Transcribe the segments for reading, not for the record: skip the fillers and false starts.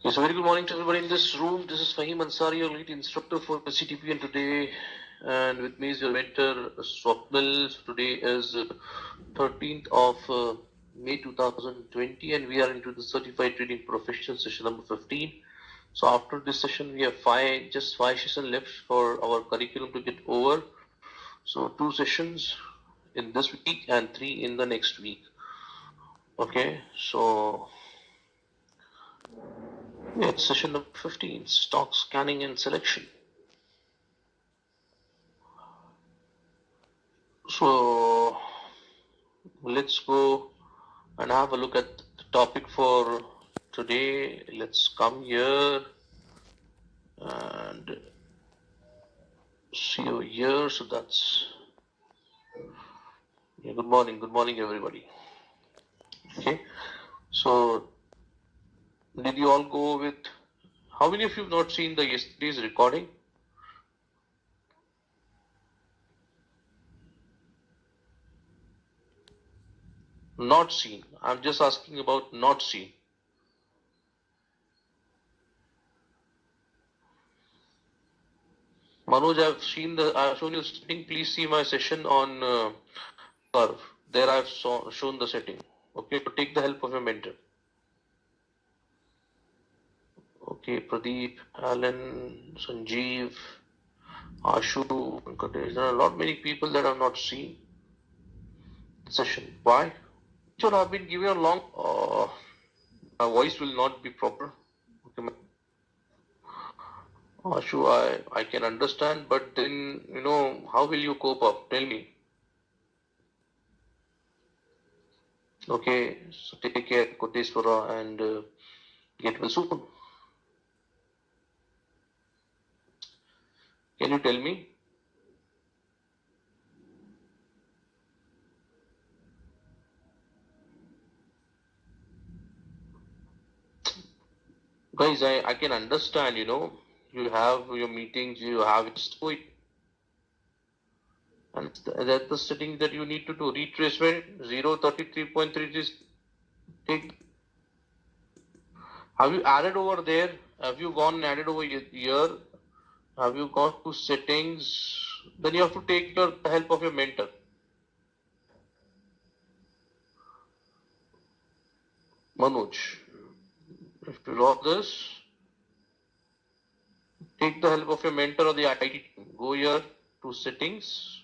Okay, so very good morning to everybody in this room. This is Fahim Ansari, your lead instructor for CTP, and today, and with me is your mentor Swapnil. So today is 13th of May 2020, and we are into the Certified Trading Professional session number 15. So after this session, we have just five sessions left for our curriculum to get over. So 2 sessions in this week and 3 in the next week. Okay, so it's session number 15, stock scanning and selection. So let's go and have a look at the topic for today. Let's come here and see over here. So that's good morning everybody. Okay, so did you all go with? How many of you have not seen the yesterday's recording? Not seen. I'm just asking about not seen. Manoj, I've shown you the setting. Please see my session on curve. There I've shown the setting. Okay, to take the help of your mentor. Okay, Pradeep, Alan, Sanjeev, Ashu, Venkatesh. There are not many people that have not seen the session. Why? Sure, I've been giving a long. My voice will not be proper. Okay, Ashu, I can understand, but then, how will you cope up? Tell me. Okay, so take care, Koteswara, and get well soon. Can you tell me? Guys, I can understand, you have your meetings, you have it. And that's the setting that you need to do. Retracement 033.33. Take. Have you added over there? Have you gone and added over here? Have you gone to settings? Then you have to take the help of your mentor. Manoj. If you log this, take the help of your mentor or the IT team. Go here to settings.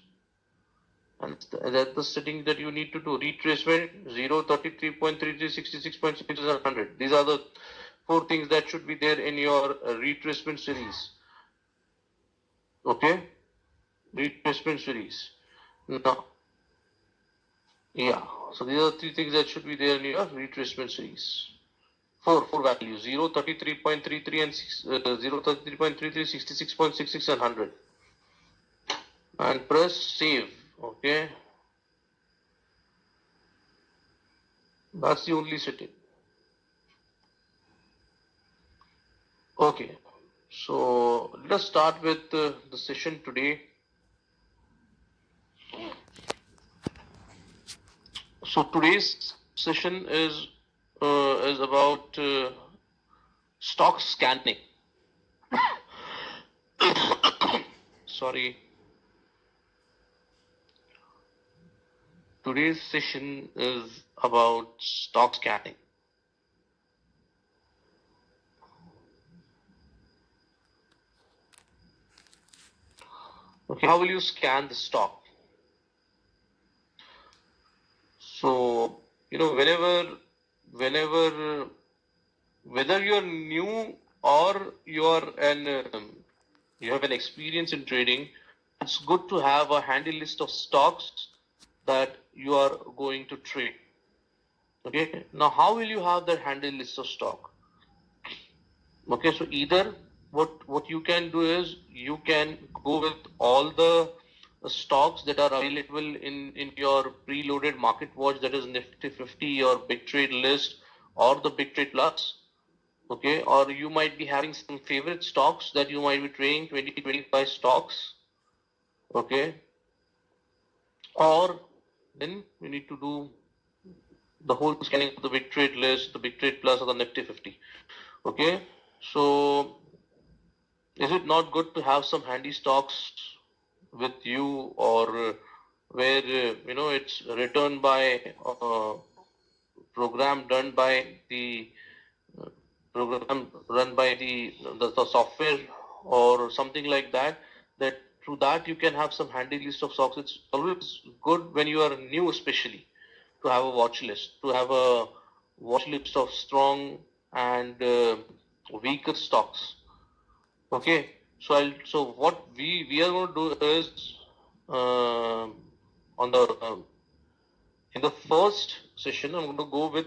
And that's the setting that you need to do. Retracement 033.33, 66.6, These are the 4 things that should be there in your retracement series. Okay? Retracement series. Now, yeah. So these are 3 things that should be there in your retracement series. 4 values: 033.33 and 033.33, 66.66 and 100. And press save. Okay? That's the only setting. Okay. So let us start with the session today. So today's session is about stock scanning. Sorry. Today's session is about stock scanning. Okay, how will you scan the stock? So, whether you're new or you have an experience in trading, it's good to have a handy list of stocks that you are going to trade. Okay, now how will you have that handy list of stock? Okay, so either what you can do is you can go with all the stocks that are available in your preloaded market watch, that is Nifty 50 or Big Trade list or the Big Trade Plus. Okay, or you might be having some favorite stocks that you might be trading, 20-25 stocks. Okay, or then you need to do the whole scanning of the big trade list, the big trade plus, or the Nifty 50. Okay, so is it not good to have some handy stocks with you, or where it's written by program done by the program run by the software or something like that, that through that you can have some handy list of stocks. It's always good when you are new, especially, to have a watch list, to have a watch list of strong and weaker stocks. Okay, so what we are going to do is, uh, on the in the first session, I'm going to go with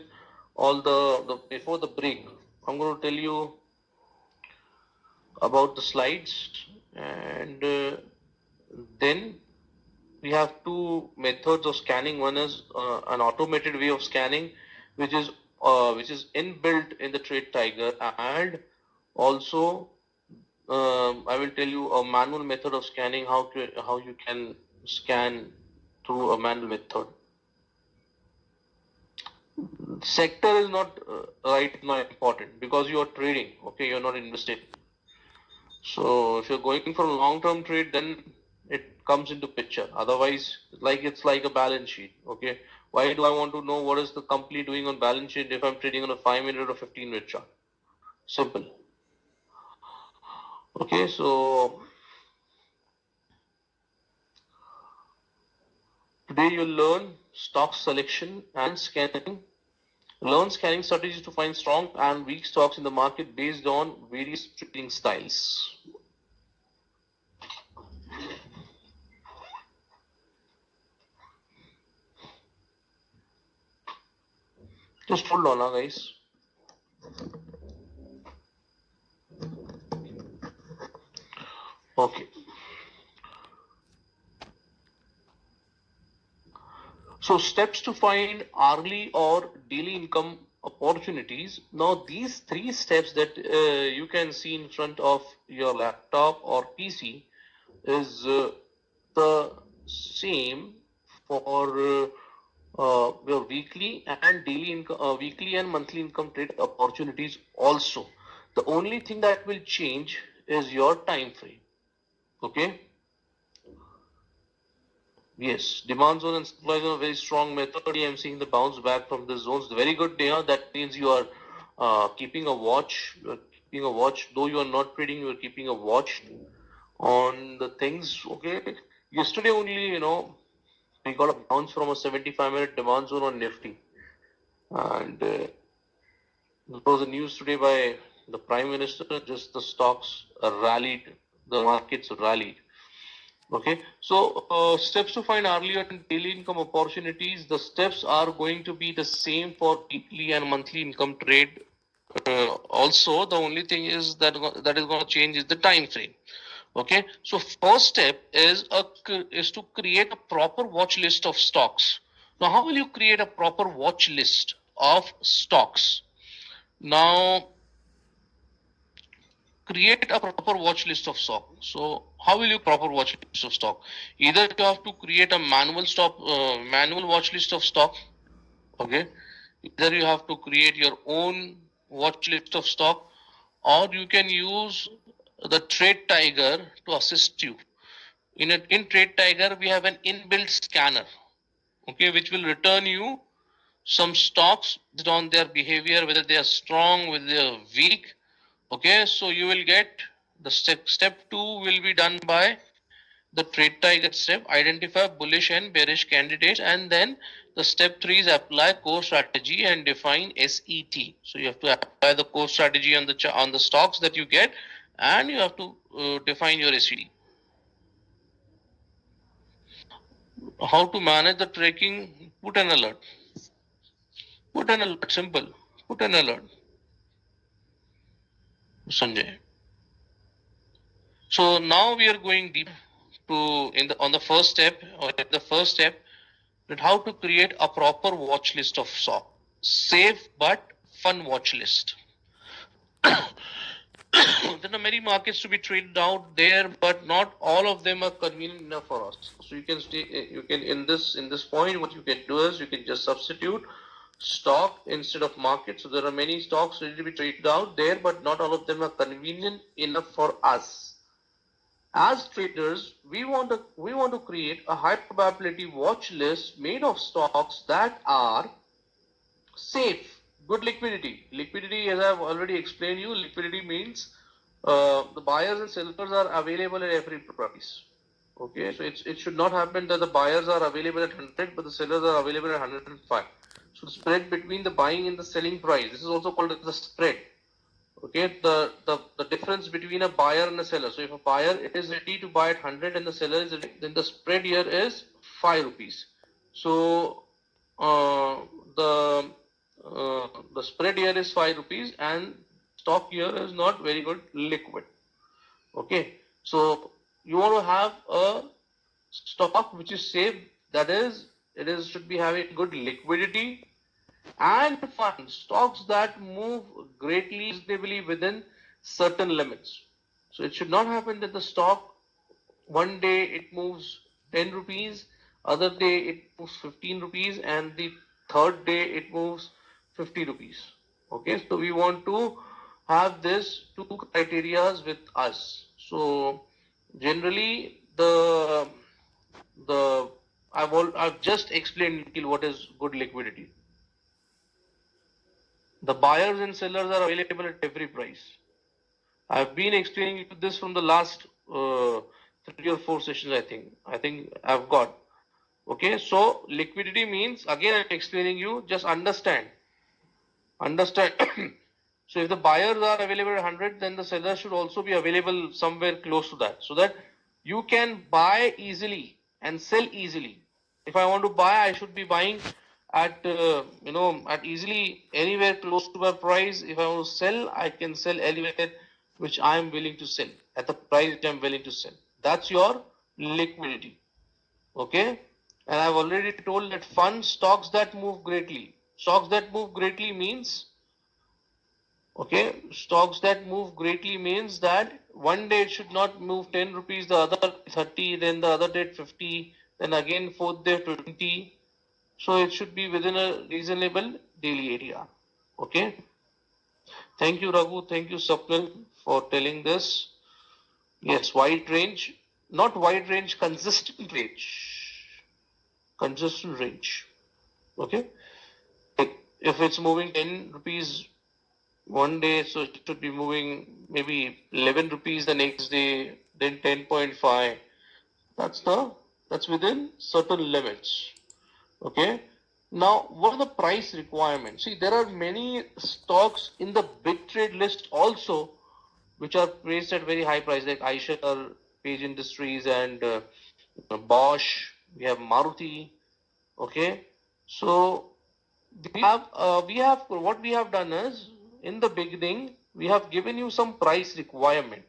all the before the break. I'm going to tell you about the slides, and then we have two methods of scanning. One is an automated way of scanning, which is inbuilt in the Trade Tiger, and also I will tell you a manual method of scanning, how you can scan through a manual method. Sector is not right now important, because you are trading. Okay, you're not investing. So if you're going for a long-term trade, then it comes into picture. Otherwise, it's like a balance sheet. Okay, why do I want to know what is the company doing on balance sheet if I'm trading on a 5-minute or 15-minute chart? Simple. Okay, so today you'll learn stock selection and scanning. Learn scanning strategies to find strong and weak stocks in the market based on various trading styles. Just hold on, guys. Okay. So steps to find hourly or daily income opportunities. Now these three steps that you can see in front of your laptop or PC is the same for your weekly and monthly income trade opportunities also. The only thing that will change is your time frame. Okay. Yes, demand zone and supply zone are very strong method. I'm seeing the bounce back from the zones. Very good, Neha. That means you are keeping a watch. You are keeping a watch, though you are not trading. You are keeping a watch on the things. Okay. Yesterday only, we got a bounce from a 75-minute demand zone on Nifty, and there was a news today by the Prime Minister. Just the stocks rallied, the markets rallied. Okay, so steps to find hourly and daily income opportunities. The steps are going to be the same for weekly and monthly income trade. Also, the only thing is that is going to change is the time frame. Okay, so first step is to create a proper watch list of stocks. Now, how will you create a proper watch list of stocks? Now, create a proper watch list of stock. So how will you proper watch list of stock? Either you have to create a manual watch list of stock. Okay. Either you have to create your own watch list of stock, or you can use the Trade Tiger to assist you. In Trade Tiger, we have an inbuilt scanner. Okay, which will return you some stocks based on their behavior, whether they are strong, whether they are weak. Okay, so you will get the step 2 will be done by the Trade Tiger step, identify bullish and bearish candidates, and then the step 3 is apply core strategy and define SET. So you have to apply the core strategy on the stocks that you get, and you have to define your SET. How to manage the tracking? Put an alert. Put an alert. Simple. Put an alert. Sanjay. So now we are going deep to on the first step, or the first step, that how to create a proper watch list of stock. Safe but fun watch list. There are many markets to be traded out there, but not all of them are convenient enough for us. So you can in this point, what you can do is you can just substitute stock instead of market. So there are many stocks ready to be traded out there, but not all of them are convenient enough for us. As traders, we want to create a high probability watch list made of stocks that are safe, good liquidity. Liquidity, as I've already explained you, liquidity means the buyers and sellers are available at every price. Okay, so it should not happen that the buyers are available at 100, but the sellers are available at 105. So the spread between the buying and the selling price, this is also called the spread. Okay, the difference between a buyer and a seller. So if a buyer is ready to buy at 100 and the seller is ready, then the spread here is 5 rupees. So uh, the the spread here is 5 rupees and stock here is not very good liquid. Okay, so you want to have a stock which is safe, that is, it should be having good liquidity and fund, stocks that move greatly reasonably within certain limits. So it should not happen that the stock one day it moves 10 rupees, other day it moves 15 rupees, and the third day it moves 50 rupees. Okay, so we want to have this two criterias with us. So generally the I've just explained what is good liquidity. The buyers and sellers are available at every price. I've been explaining this from the last 3 or 4 sessions. I think I've got. Okay, so liquidity means, again I'm explaining you. Just understand. Understand. So if the buyers are available at 100, then the sellers should also be available somewhere close to that, so that you can buy easily and sell easily. If I want to buy, I should be buying at at easily anywhere close to my price. If I want to sell, I can sell anywhere which I am willing to sell at the price which I am willing to sell. That's your liquidity. Okay, and I've already told that fund stocks that move greatly. Stocks that move greatly means, okay, stocks that move greatly means that one day it should not move 10 rupees, the other 30, then the other day 50, then again fourth day 20. So it should be within a reasonable daily area. Okay. Thank you, Raghu. Thank you, Sapnil, for telling this. Yes, wide range, not wide range, consistent range. Consistent range. Okay. If it's moving 10 rupees one day, so it should be moving maybe 11 rupees the next day, then 10.5. That's within certain limits. Okay. Now, what are the price requirements? See, there are many stocks in the big trade list also, which are priced at very high price, like Eicher, Page Industries, and Bosch. We have Maruti. Okay. So we have what we have done is, in the beginning we have given you some price requirement.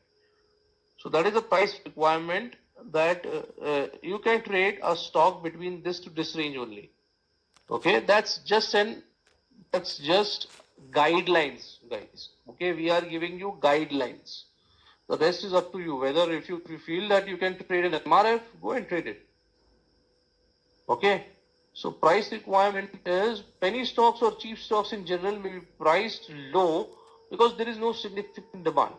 So that is a price requirement that you can trade a stock between this to this range only. Okay, that's just guidelines, guys. Okay, we are giving you guidelines. The rest is up to you. Whether if you feel that you can trade an MRF, go and trade it. Okay. So price requirement is, penny stocks or cheap stocks in general may be priced low because there is no significant demand.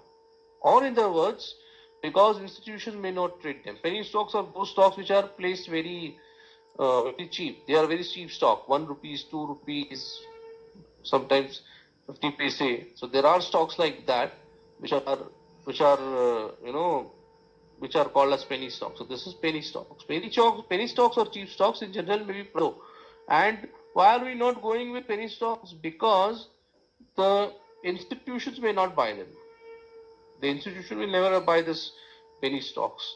Or in other words, because institutions may not trade them. Penny stocks are those stocks which are placed very cheap. They are very cheap stock, 1 rupees, 2 rupees, sometimes 50 paise. So there are stocks like that which are which are called as penny stocks. So this is penny stocks. Penny stocks or cheap stocks in general may be pro. And why are we not going with penny stocks? Because the institutions may not buy them. The institution will never buy this penny stocks.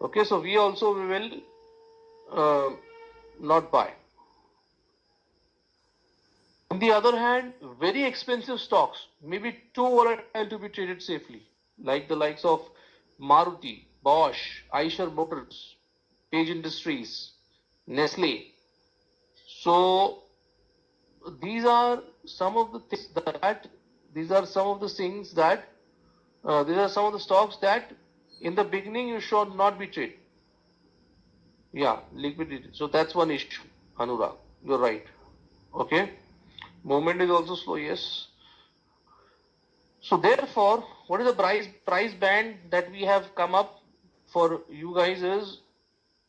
Okay, so we also will not buy. On the other hand, very expensive stocks may be too volatile to be traded safely, like the likes of Maruti, Bosch, Eicher Motors, Page Industries, Nestle. So these are some of the things that these are some of the things that these are some of the stocks that in the beginning you should not be traded. Yeah, liquidity. So that's one issue, Anurag. You're right. Okay. Movement is also slow, yes. So therefore, what is the price band that we have come up for you guys is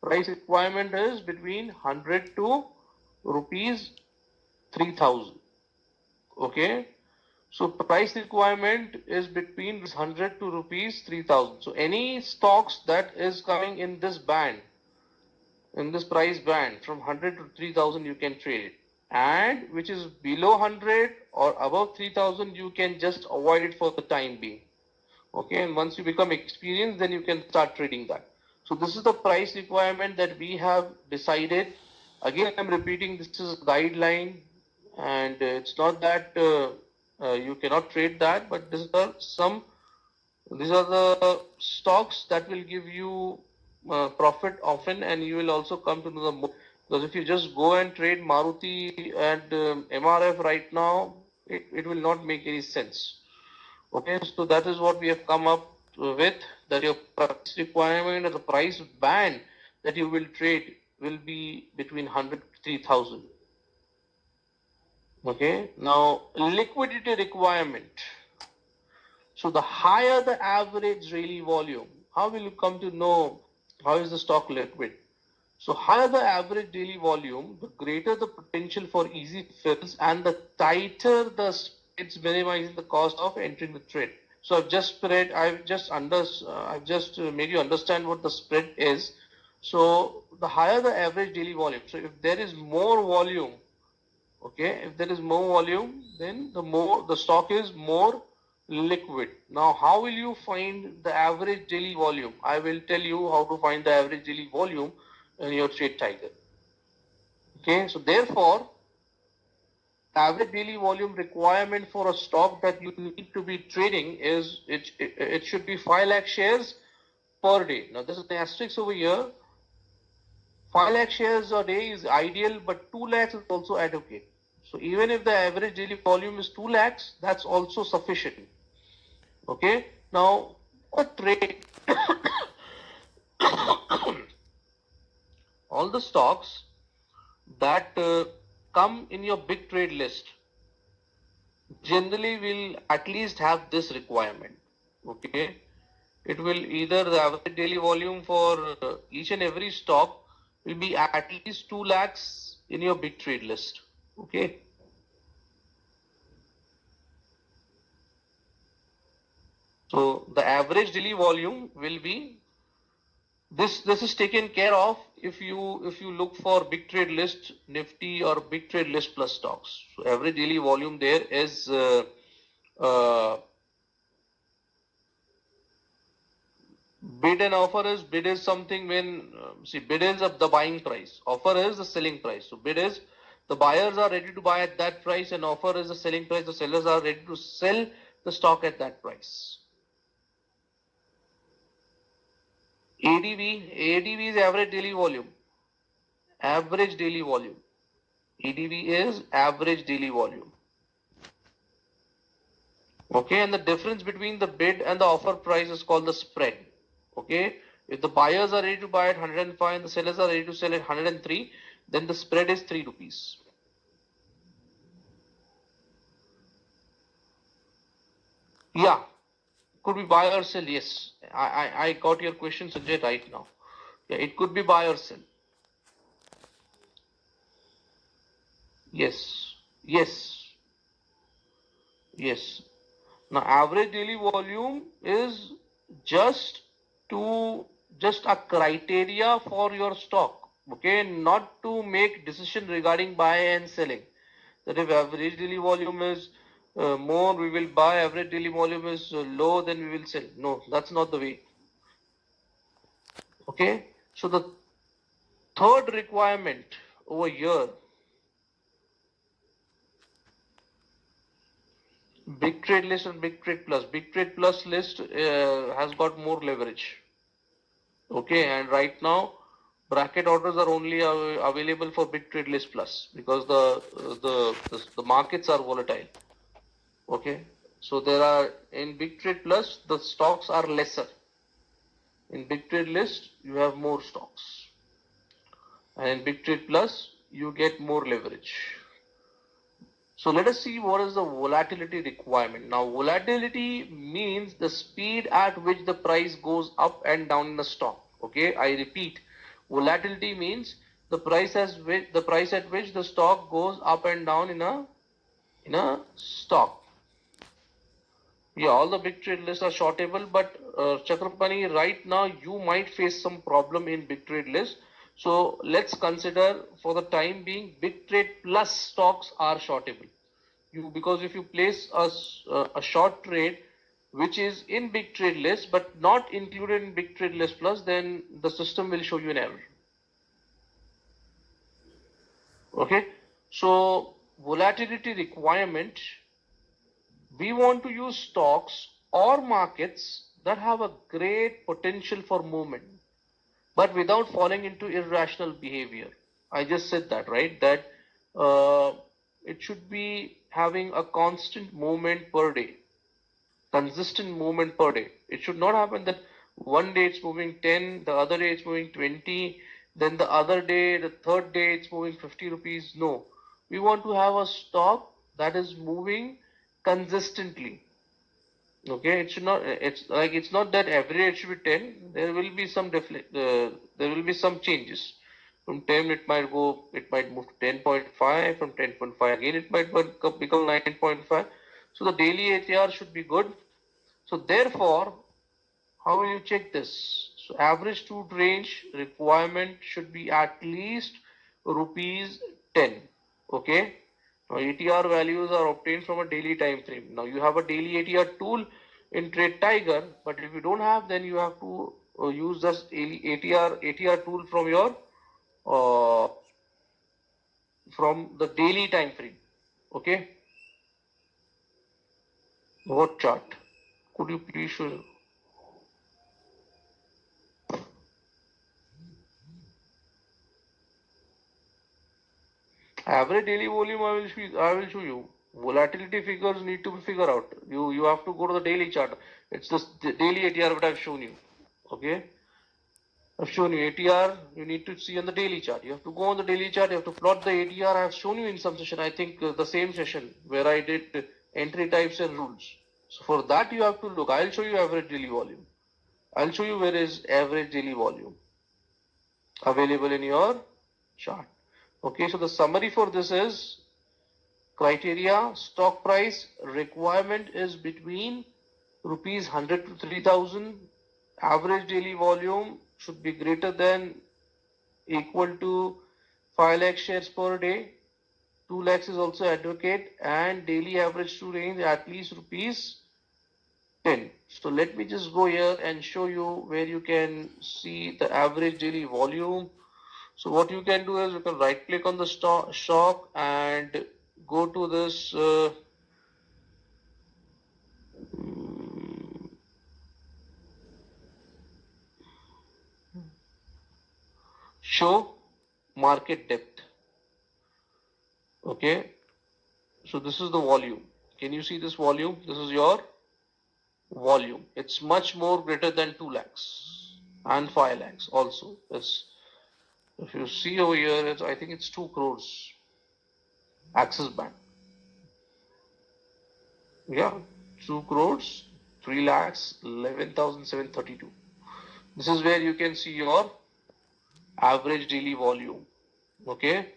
price requirement is between 100 to rupees 3000. Okay. So price requirement is between 100 to rupees 3000. So any stocks that is coming in this band, in this price band from 100 to 3000, you can trade it, and which is below 100 or above 3000, you can just avoid it for the time being. Okay, and once you become experienced, then you can start trading that. So this is the price requirement that we have decided. Again, I'm repeating, this is a guideline, and it's not that you cannot trade that, but these are the stocks that will give you profit often, and you will also come to know the more. Because if you just go and trade Maruti and MRF right now, it will not make any sense. Okay, so that is what we have come up with, that your price requirement or the price band that you will trade will be between 100 to 3000. Okay, now liquidity requirement. So the higher the average daily volume, how will you come to know how is the stock liquid? So higher the average daily volume, the greater the potential for easy fills and the tighter the spreads, minimizing the cost of entering the trade. So I've just made you understand what the spread is. So the higher the average daily volume. So if there is more volume, okay, if there is more volume, then the stock is more liquid. Now, how will you find the average daily volume? I will tell you how to find the average daily volume in your Trade Tiger. Okay, so therefore, average daily volume requirement for a stock that you need to be trading is it should be 5 lakh shares per day. Now, this is the asterisk over here. 5 lakh shares a day is ideal, but 2 lakhs is also adequate. So even if the average daily volume is 2 lakhs, that's also sufficient. Okay. Now, a trade, all the stocks that come in your big trade list generally will at least have this requirement. Okay. It will either the average daily volume for each and every stock will be at least 2 lakhs in your big trade list. Okay. So the average daily volume will be this is taken care of if you look for big trade list Nifty or big trade list plus stocks. So average daily volume there is uh, bid is something when see bid is the buying price, offer is the selling price. So bid is the buyers are ready to buy at that price, and offer is the selling price. The sellers are ready to sell the stock at that price. ADV is average daily volume. Average daily volume. ADV is average daily volume. Okay, and the difference between the bid and the offer price is called the spread. Okay, if the buyers are ready to buy at 105 and the sellers are ready to sell at 103, then the spread is 3 rupees. Yeah, could be buy or sell. Yes, I got your question, Sanjay, right now. Yeah, it could be buy or sell. Yes, yes, yes. Now, average daily volume is just to just a criteria for your stock. Okay, not to make decision regarding buy and selling. That if average daily volume is more, we will buy. Average daily volume is low, then we will sell. No, that's not the way. Okay, so the third requirement over here, big trade list and big trade plus. Big trade plus list has got more leverage. Okay, and right now bracket orders are only available for big trade list plus because the markets are volatile. Okay, so there are in big trade plus the stocks are lesser. In big trade list you have more stocks, and in big trade plus you get more leverage. So let us see what is the volatility requirement. Now, volatility means the speed at which the price goes up and down in a stock. Okay, I repeat, volatility means the price at which the stock goes up and down in a stock. Yeah, all the big trade lists are shortable, but Chakrapani, right now you might face some problem in big trade list. So let's consider for the time being, big trade plus stocks are shortable. Because if you place a short trade which is in big trade list but not included in big trade list plus, then the system will show you an error. Okay, so volatility requirement, we want to use stocks or markets that have a great potential for movement, but without falling into irrational behavior. I just said that, right? That it should be having a constant movement per day, consistent movement per day. It should not happen that one day it's moving 10, the other day it's moving 20, then the other day, the third day it's moving 50 rupees. No, we want to have a stock that is moving consistently. Okay, it should not. It's not that every day it should be 10. There will be some there will be some changes. From 10 it might go. It might move to 10.5. From 10.5 again it might become 9.5. So the daily ATR should be good. So therefore, how will you check this? So average truth range requirement should be at least rupees 10. Okay. Now ATR values are obtained from a daily time frame. Now you have a daily ATR tool in Trade Tiger, but if you don't have, then you have to use this ATR tool from your uh, from the daily time frame. Okay. What chart? Could you please show? Average daily volume, I will show you. Volatility figures need to be figured out. You have to go to the daily chart. It's the daily ATR what I've shown you. Okay. I've shown you ATR. You need to see on the daily chart. You have to go on the daily chart. You have to plot the ATR. I have shown you in some session. I think the same session where I did entry types and rules. So for that you have to look. I'll show you average daily volume. I'll show you where is average daily volume available in your chart. Okay. So the summary for this is, criteria: stock price requirement is between rupees 100 to 3000. Average daily volume should be greater than equal to 5 lakh shares per day. 2 lakhs is also advocate, and daily average to range at least rupees 10. So let me just go here and show you where you can see the average daily volume. So what you can do is you can right click on the stock and go to this show market depth. Okay, so this is the volume. Can you see this volume? This is your volume. It's much more greater than 2 lakhs and 5 lakhs also. If you see over here, I think it's 2 crores. Axis Bank. Yeah, 2 crores, 3 lakhs, 11,732. This is where you can see your average daily volume. Okay,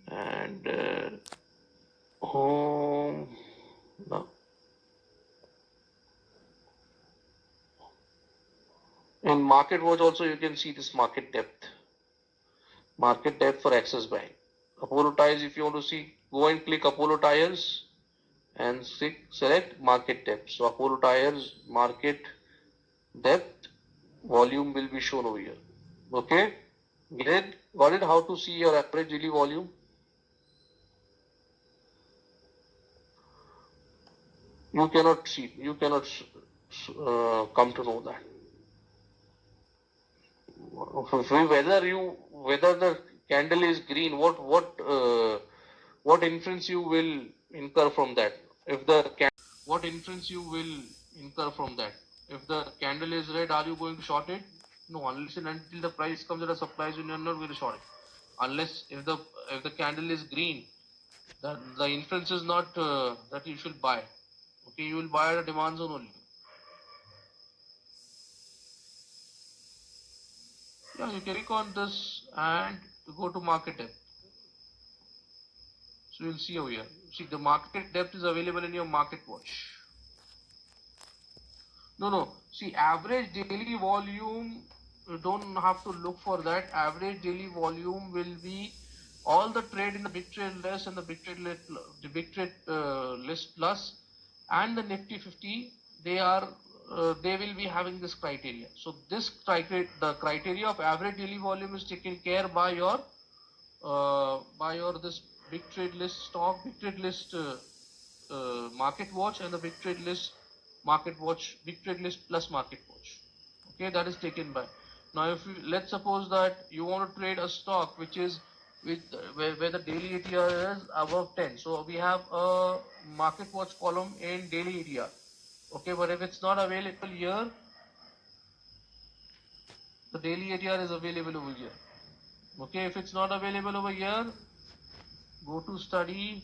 and no. In Market Watch also you can see this market depth. Market depth for Axis Bank. Apollo Tyres, if you want to see, go and click Apollo Tyres and select market depth. So Apollo Tyres market depth volume will be shown over here. Okay, got it? How to see your average daily volume? You cannot see. You cannot come to know that. Whether the candle is green, what inference you will incur from that? If the what inference you will incur from that? If the candle is red, are you going to short it? No, unless and until the price comes at a supply zone, you're not going to short it. Unless if the candle is green, That the inference is not that you should buy. Okay, you will buy at a demand zone only. Yeah, you can click on this and go to market depth. So you'll see over here. See, the market depth is available in your market watch. No. See, average daily volume, you don't have to look for that. Average daily volume will be all the trade in the big trade list and the big trade list, list plus and the Nifty 50. They will be having this criteria. So this criteria, the criteria of average daily volume is taken care by your this big trade list stock, big trade list market watch, and the big trade list market watch, big trade list plus market watch. Okay, that is taken by. Now, if you, let's suppose that you want to trade a stock which is where the daily ATR is above 10. So we have a market watch column in daily ATR. Okay, but if it's not available here, the daily ATR is available over here. Okay, if it's not available over here, go to study,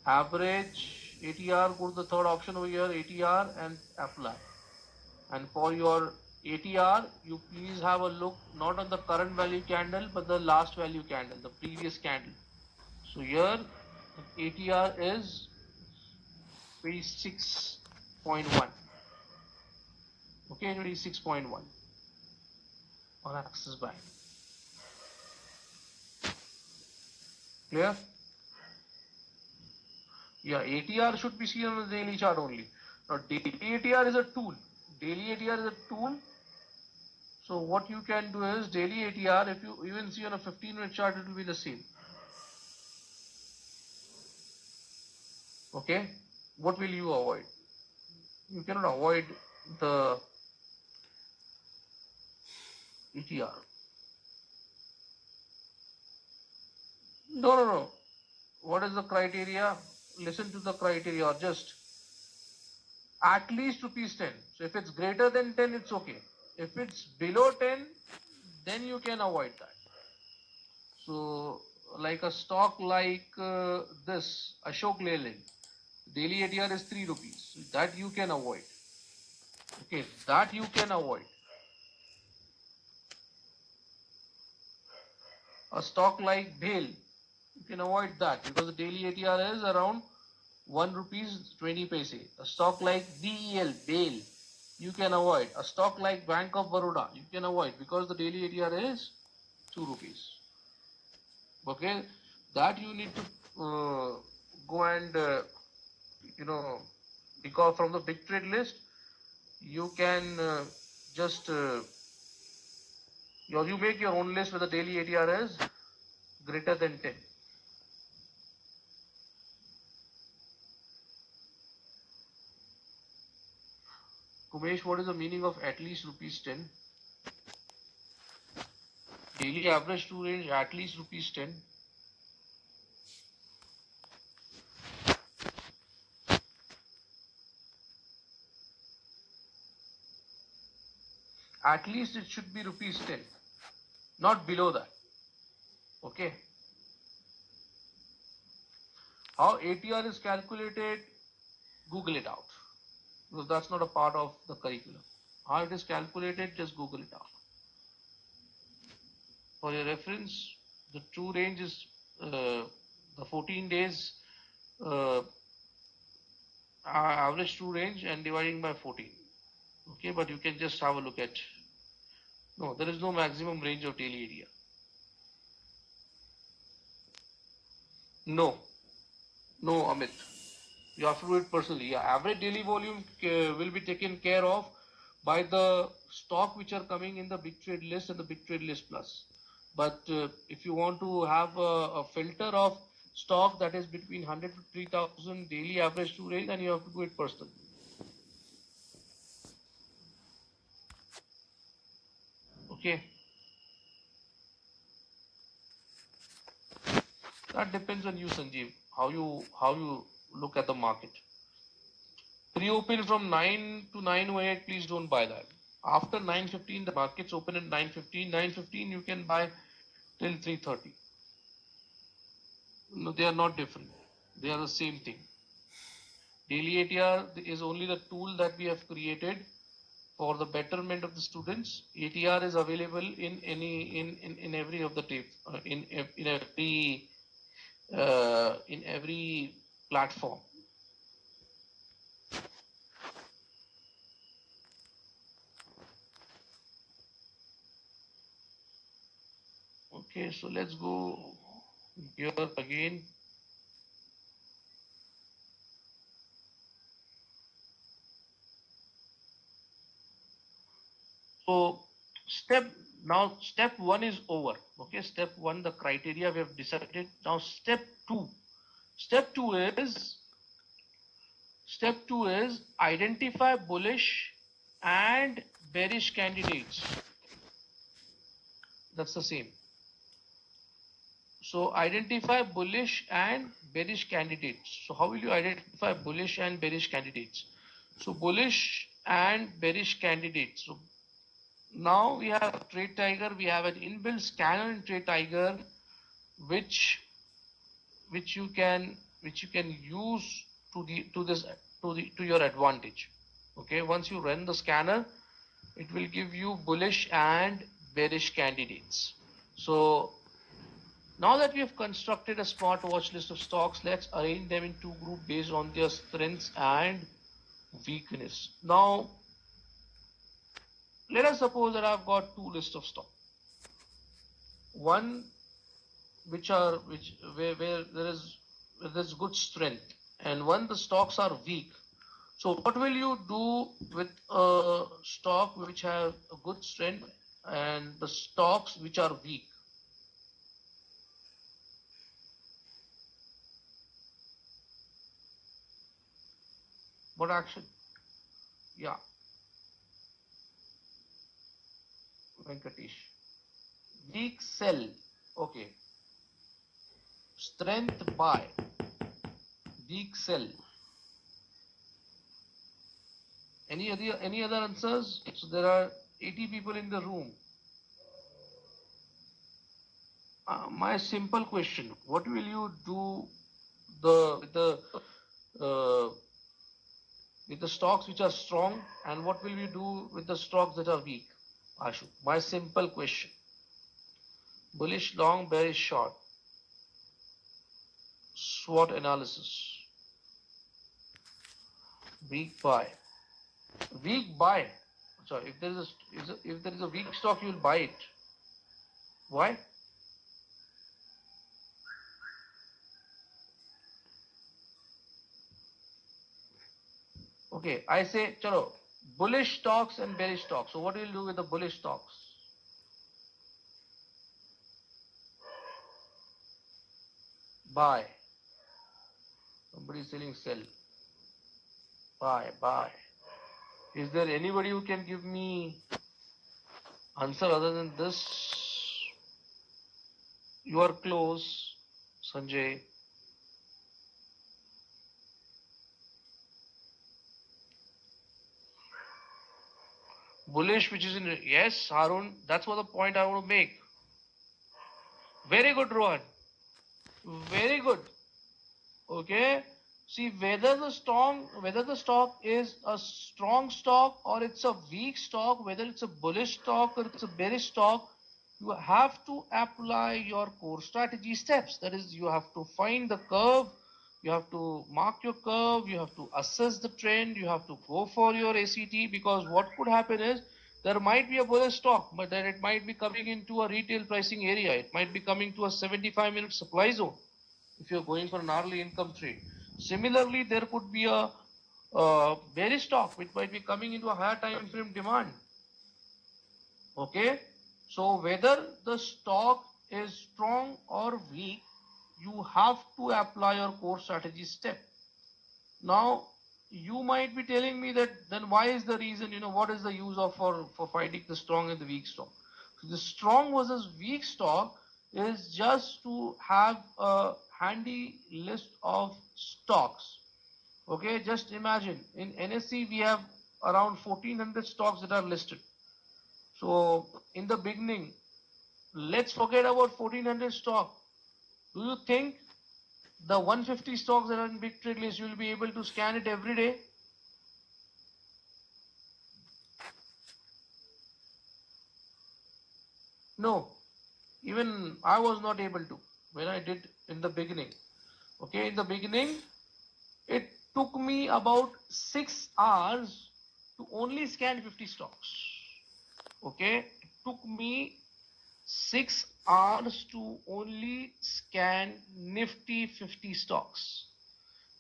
average ATR, go to the third option over here, ATR, and apply. And for your ATR, you please have a look not on the current value candle but the last value candle, the previous candle. So here the ATR is 26.1. Okay, 26.1 on Axis Bank. Clear? Yeah, ATR should be seen on the daily chart only. Now, daily ATR is a tool. Daily ATR is a tool. So what you can do is daily ATR, if you even see on a 15-minute chart, it will be the same. Okay, what will you avoid? You cannot avoid the ATR. No. What is the criteria? Listen to the criteria, or just at least rupees 10. So if it's greater than 10, it's okay. If it's below 10, then you can avoid that. So like a stock like this, Ashok Leyland, daily ATR is 3 rupees. That you can avoid. Okay, that you can avoid. A stock like BHEL, you can avoid that because the daily ATR is around 1 rupees 20 paise. A stock like BEL, you can avoid. A stock like Bank of Baroda, you can avoid because the daily ATR is 2 rupees. Okay, that you need to go and because from the big trade list, you can just you make your own list where the daily ATR is greater than 10. Kumesh, what is the meaning of at least rupees 10? Daily average to range at least rupees 10. At least it should be rupees 10, not below that. Okay. How ATR is calculated, Google it out because that's not a part of the curriculum. How it is calculated, just Google it out. For your reference, the true range is the 14 days average true range and dividing by 14. Okay, but you can just have a look at. No, there is no maximum range of daily area. No, Amit. You have to do it personally. Yeah, average daily volume will be taken care of by the stock which are coming in the big trade list and the big trade list plus. But if you want to have a filter of stock that is between 100 to 3000 daily average to range, then you have to do it personally. Okay. That depends on you, Sanjeev. How you look at the market. Pre-open from 9 to 9:08, please don't buy that. After 9:15, the markets open at 9:15. 9:15 you can buy till 3:30. No, they are not different. They are the same thing. Daily ATR is only the tool that we have created for the betterment of the students. ATR is available in in every of the tapes, in every platform. Okay, so let's go here again. So step one is over. Okay, step one, the criteria we have decided. Now step two. Step two is step two is identify bullish and bearish candidates. That's the same. So identify bullish and bearish candidates. So how will you identify bullish and bearish candidates? So bullish and bearish candidates. So now we have Trade Tiger. We have an inbuilt scanner in Trade Tiger, which you can use to your advantage. Okay, once you run the scanner, it will give you bullish and bearish candidates. So now that we have constructed a smart watch list of stocks, let's arrange them in two groups based on their strengths and weakness. Now, let us suppose that I've got two lists of stocks. One where there's good strength, and one the stocks are weak. So what will you do with a stock which have a good strength and the stocks which are weak? What action? Yeah, Venkatesh. Weak sell. Okay. Strength buy. Weak sell. Any other answers? So there are 80 people in the room. My simple question: what will you do uh, with the stocks which are strong, and what will you do with the stocks that are weak? Ashu, my simple question: bullish, long, bearish, short. SWOT analysis. Weak buy. Weak buy. So if there is a weak stock, you will buy it. Why? Okay, I say, chalo, bullish stocks and bearish stocks. So what will you do with the bullish stocks? Buy. Somebody is selling, sell. Buy. Is there anybody who can give me answer other than this? You are close, Sanjay. Bullish, which is in, yes, Harun, that's what the point I want to make. Very good, Rohan. Very good. Okay. See whether the stock is a strong stock or it's a weak stock, whether it's a bullish stock or it's a bearish stock, you have to apply your core strategy steps. That is, you have to find the curve, you have to mark your curve, you have to assess the trend, you have to go for your ACT, because what could happen is there might be a bullish stock, but then it might be coming into a retail pricing area. It might be coming to a 75-minute supply zone if you're going for an early income trade. Similarly, there could be a bearish stock which might be coming into a higher time frame demand. Okay, so whether the stock is strong or weak, you have to apply your core strategy step. Now, you might be telling me that then why is the reason, what is the use of for finding the strong and the weak stock? So the strong versus weak stock is just to have a handy list of stocks. Okay, just imagine in NSE we have around 1400 stocks that are listed. So in the beginning, let's forget about 1400 stock. Do you think the 150 stocks that are in big trade list, you will be able to scan it every day. No, even I was not able to when I did in the beginning. Okay, in the beginning, it took me about 6 hours to only scan 50 stocks. Okay, it took me 6 hours to only scan Nifty 50 stocks.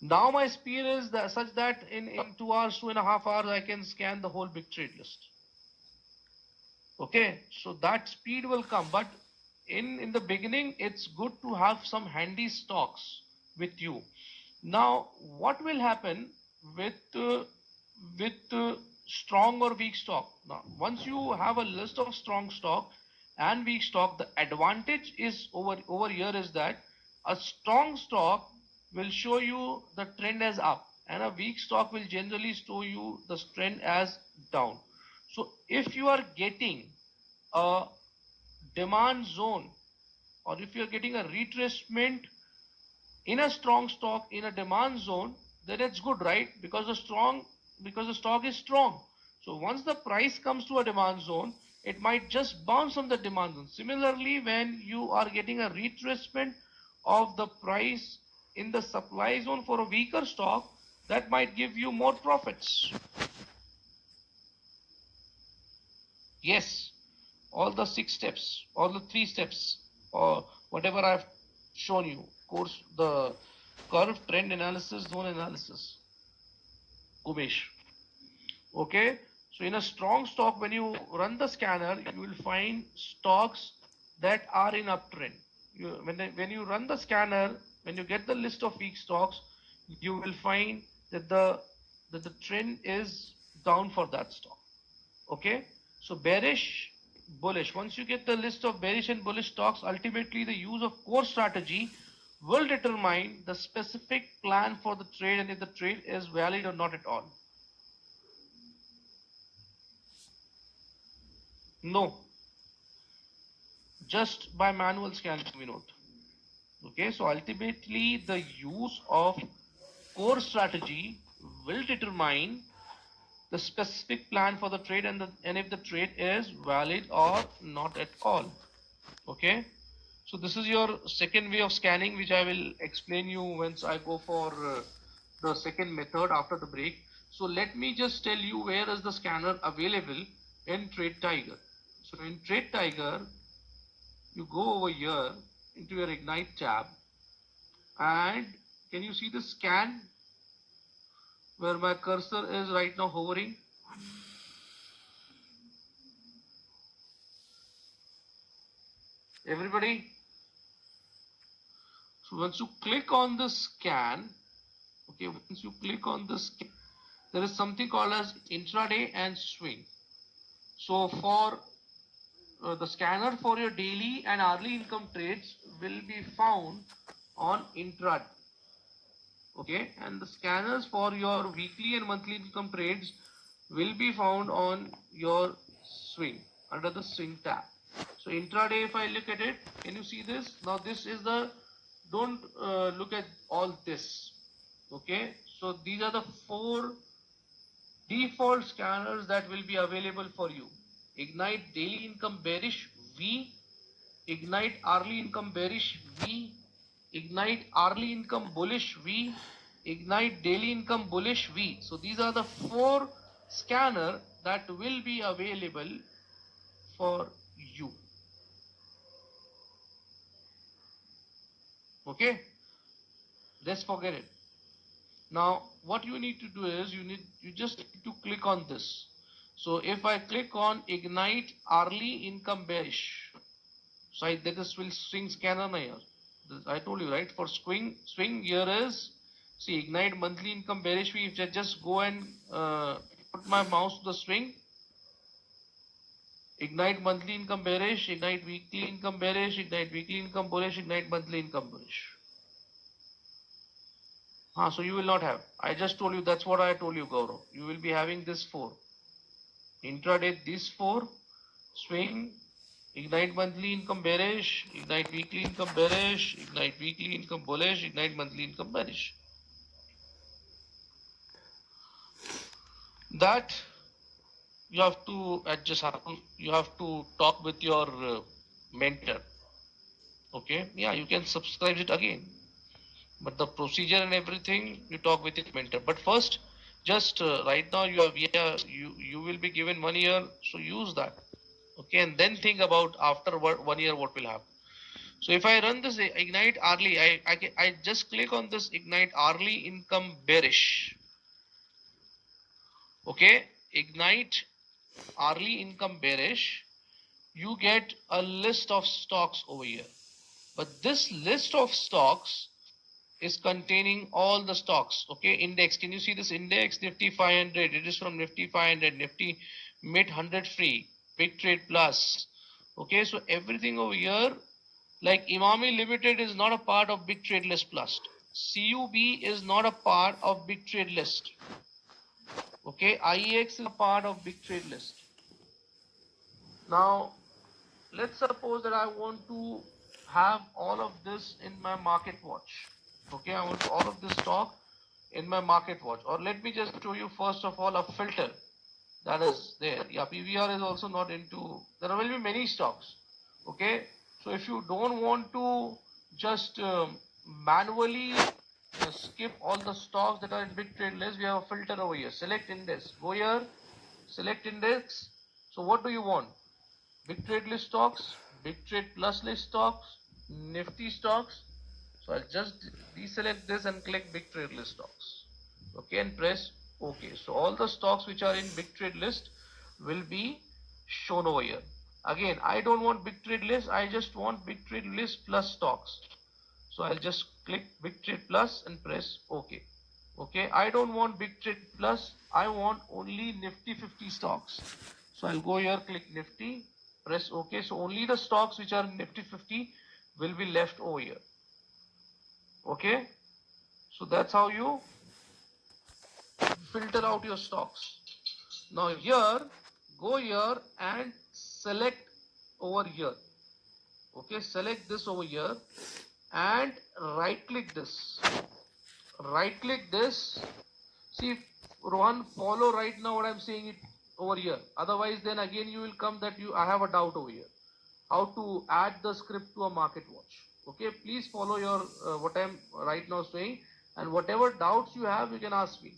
Now my speed is such that in 2 hours, 2.5 hours, I can scan the whole big trade list. Okay, so that speed will come, but in the beginning, it's good to have some handy stocks with you. Now, what will happen with strong or weak stock? Now, once you have a list of strong stock and weak stock, the advantage is over here is that a strong stock will show you the trend as up, and a weak stock will generally show you the trend as down. So if you are getting a demand zone, or if you are getting a retracement in a strong stock in a demand zone, then it's good, right? Because the stock is strong. So once the price comes to a demand zone, it might just bounce on the demand zone. Similarly, when you are getting a retracement of the price in the supply zone for a weaker stock, that might give you more profits. Yes, all the 6 steps, all the 3 steps, or whatever I've shown you, course, the curve, trend analysis, zone analysis. Umesh. Okay, so in a strong stock, when you run the scanner, you will find stocks that are in uptrend. When you run the scanner, when you get the list of weak stocks, you will find that the trend is down for that stock. Okay, so bearish, bullish. Once you get the list of bearish and bullish stocks, ultimately the use of core strategy will determine the specific plan for the trade and if the trade is valid or not at all. No, just by manual scanning, Vinod. Okay, so ultimately the use of core strategy will determine the specific plan for the trade and if the trade is valid or not at all. Okay, so this is your second way of scanning, which I will explain you once I go for the second method after the break. So let me just tell you where is the scanner available in Trade Tiger. So in Trade Tiger, you go over here into your Ignite tab, and can you see the scan where my cursor is right now hovering? Everybody? So once you click on the scan, okay, once you click on the scan, there is something called as intraday and swing. So for the scanner for your daily and hourly income trades will be found on intraday. Okay, and the scanners for your weekly and monthly income trades will be found on your swing under the swing tab. So intraday, if I look at it, can you see this? Now this is the, don't look at all this. Okay, so these are the 4 default scanners that will be available for you. Ignite daily income bearish V, Ignite hourly income bearish V, Ignite hourly income bullish V, Ignite daily income bullish V. So these are the 4 scanner that will be available for you. Okay, let's forget it. Now what you need to do is you just need to click on this. So if I click on Ignite hourly income bearish, so this will swing scanner here. I told you, right? For swing here is, see, Ignite monthly income bearish. If I just go and put my mouse to the swing, Ignite monthly income bearish, Ignite weekly income bearish, Ignite weekly income bullish, Ignite monthly income bullish. So you will not have. I just told you, that's what I told you, Gaurav. You will be having this 4. Intraday, this 4. Swing, Ignite monthly income bearish, ignite weekly income bearish, ignite weekly income bullish, ignite monthly income bearish. That you have to adjust, you have to talk with your mentor. Okay, yeah, you can subscribe it again, but the procedure and everything you talk with your mentor. But first, just right now you have, yeah, you will be given 1 year, so use that. Okay, and then think about after 1 year what will happen. So if I run this ignite hourly, I just click on this ignite hourly income bearish. Okay, ignite hourly income bearish, you get a list of stocks over here. But this list of stocks is containing all the stocks. Okay, index. Can you see this index? Nifty 500. It is from Nifty 500, Nifty mid 100 free, Big Trade Plus. Okay, so everything over here, like Imami Limited is not a part of Big Trade List Plus. CUB is not a part of Big Trade List. Okay, IEX is a part of Big Trade List. Now, let's suppose that I want to have all of this in my market watch. Okay, I want all of this stock in my market watch. Or let me just show you first of all a filter that is there. Yeah, PVR is also not into, there will be many stocks. Okay, so if you don't want to just manually skip all the stocks that are in big trade list, we have a filter over here. Select index. Go here, select index. So what do you want? Big trade list stocks, big trade plus list stocks, nifty stocks. So I'll just deselect this and click big trade list stocks. Okay, and press OK. So all the stocks which are in big trade list will be shown over here. Again, I don't want big trade list, I just want big trade list plus stocks. So I'll just click big trade plus and press OK. Okay, I don't want big trade plus, I want only Nifty 50 stocks. So I'll go here, click Nifty, press OK. So only the stocks which are Nifty 50 will be left over here. Okay, so that's how you filter out your stocks. Now here, go here and select over here. Okay, select this over here and right click this. Right click this. See, Rohan, follow right now what I'm saying it over here. Otherwise, then again you will come that I have a doubt over here. How to add the script to a market watch. Okay, please follow your what I'm right now saying, and whatever doubts you have, you can ask me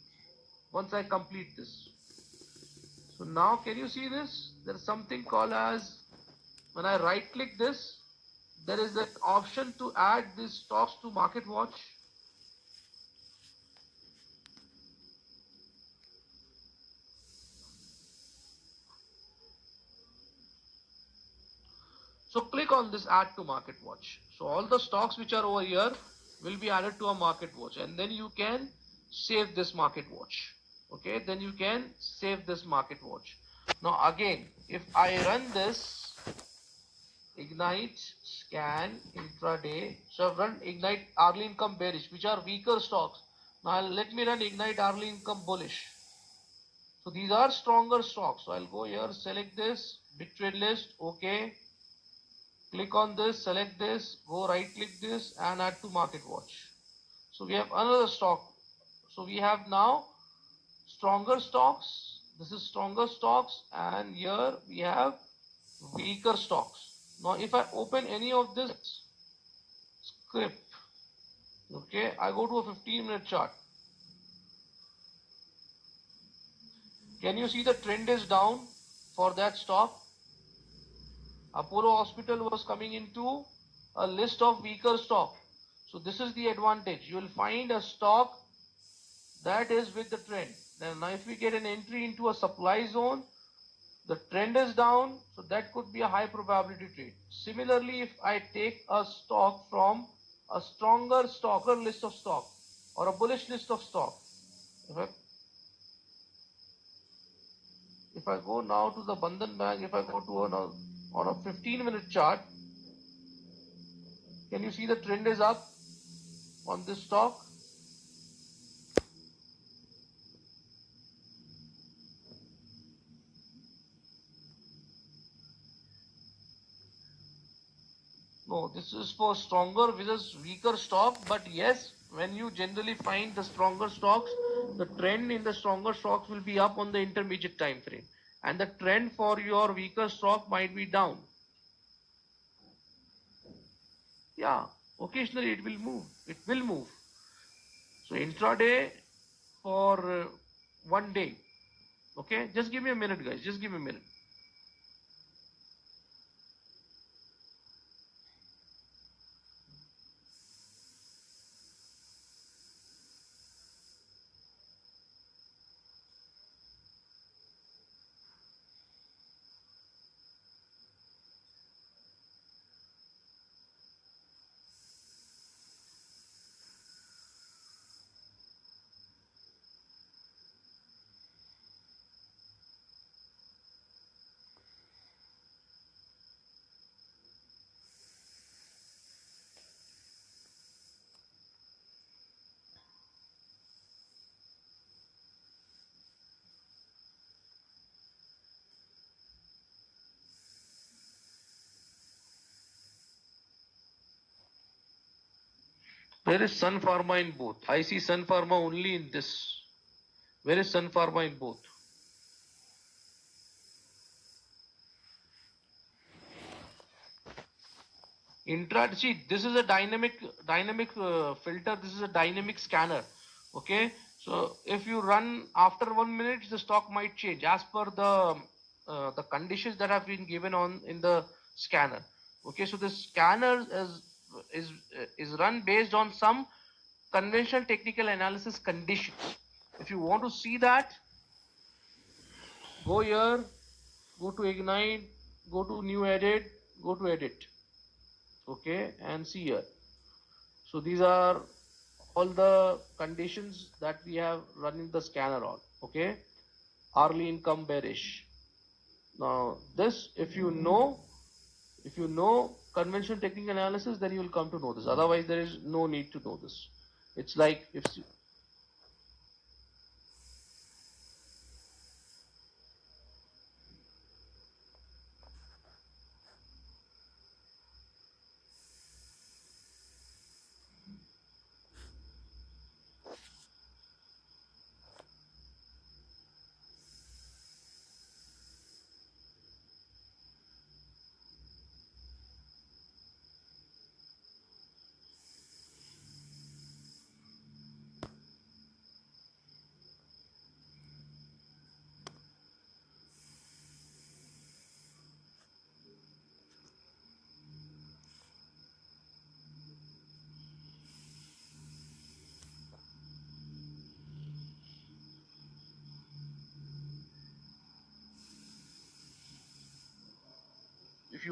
once I complete this. So now can you see this? There is something called as, when I right click this, there is an option to add these stocks to market watch. So click on this add to market watch. So all the stocks which are over here will be added to a market watch, and then you can save this market watch. Okay, then you can save this market watch. Now again, if I run this ignite scan intraday, so I've run ignite hourly income bearish, which are weaker stocks. Now let me run ignite hourly income bullish. So these are stronger stocks. So I'll go here, select this big trade list. Okay, click on this, select this, go right click this and add to market watch. So we have another stock. So we have now stronger stocks. This is stronger stocks, and here we have weaker stocks. Now if I open any of this script, okay, I go to a 15-minute chart. Can you see the trend is down for that stock? Apollo Hospital was coming into a list of weaker stock. So this is the advantage. You will find a stock that is with the trend. Now if we get an entry into a supply zone, the trend is down, so that could be a high probability trade. Similarly, if I take a stock from a stronger list of stock or a bullish list of stock, if I go now to the Bandhan Bank, if I go to on a 15-minute chart, can you see the trend is up on this stock? this is for stronger versus weaker stock, but yes, when you generally find the stronger stocks, the trend in the stronger stocks will be up on the intermediate time frame, and the trend for your weaker stock might be down. Yeah, occasionally it will move. It will move. So intraday for 1 day. Okay, just give me a minute, guys. Just give me a minute. Where is Sun Pharma in both? I see Sun Pharma only in this. Where is Sun Pharma in both? See, this is a dynamic filter. This is a dynamic scanner. Okay, so if you run after 1 minute, the stock might change as per the conditions that have been given on in the scanner. Okay, so the scanner is is run based on some conventional technical analysis conditions. If you want to see that, go here, go to Ignite, go to New Edit, go to Edit. Okay, and see here. So these are all the conditions that we have running the scanner on. Okay, hourly income bearish. Now this, if you know conventional technical analysis, then you will come to know this. Otherwise, there is no need to know this. It's like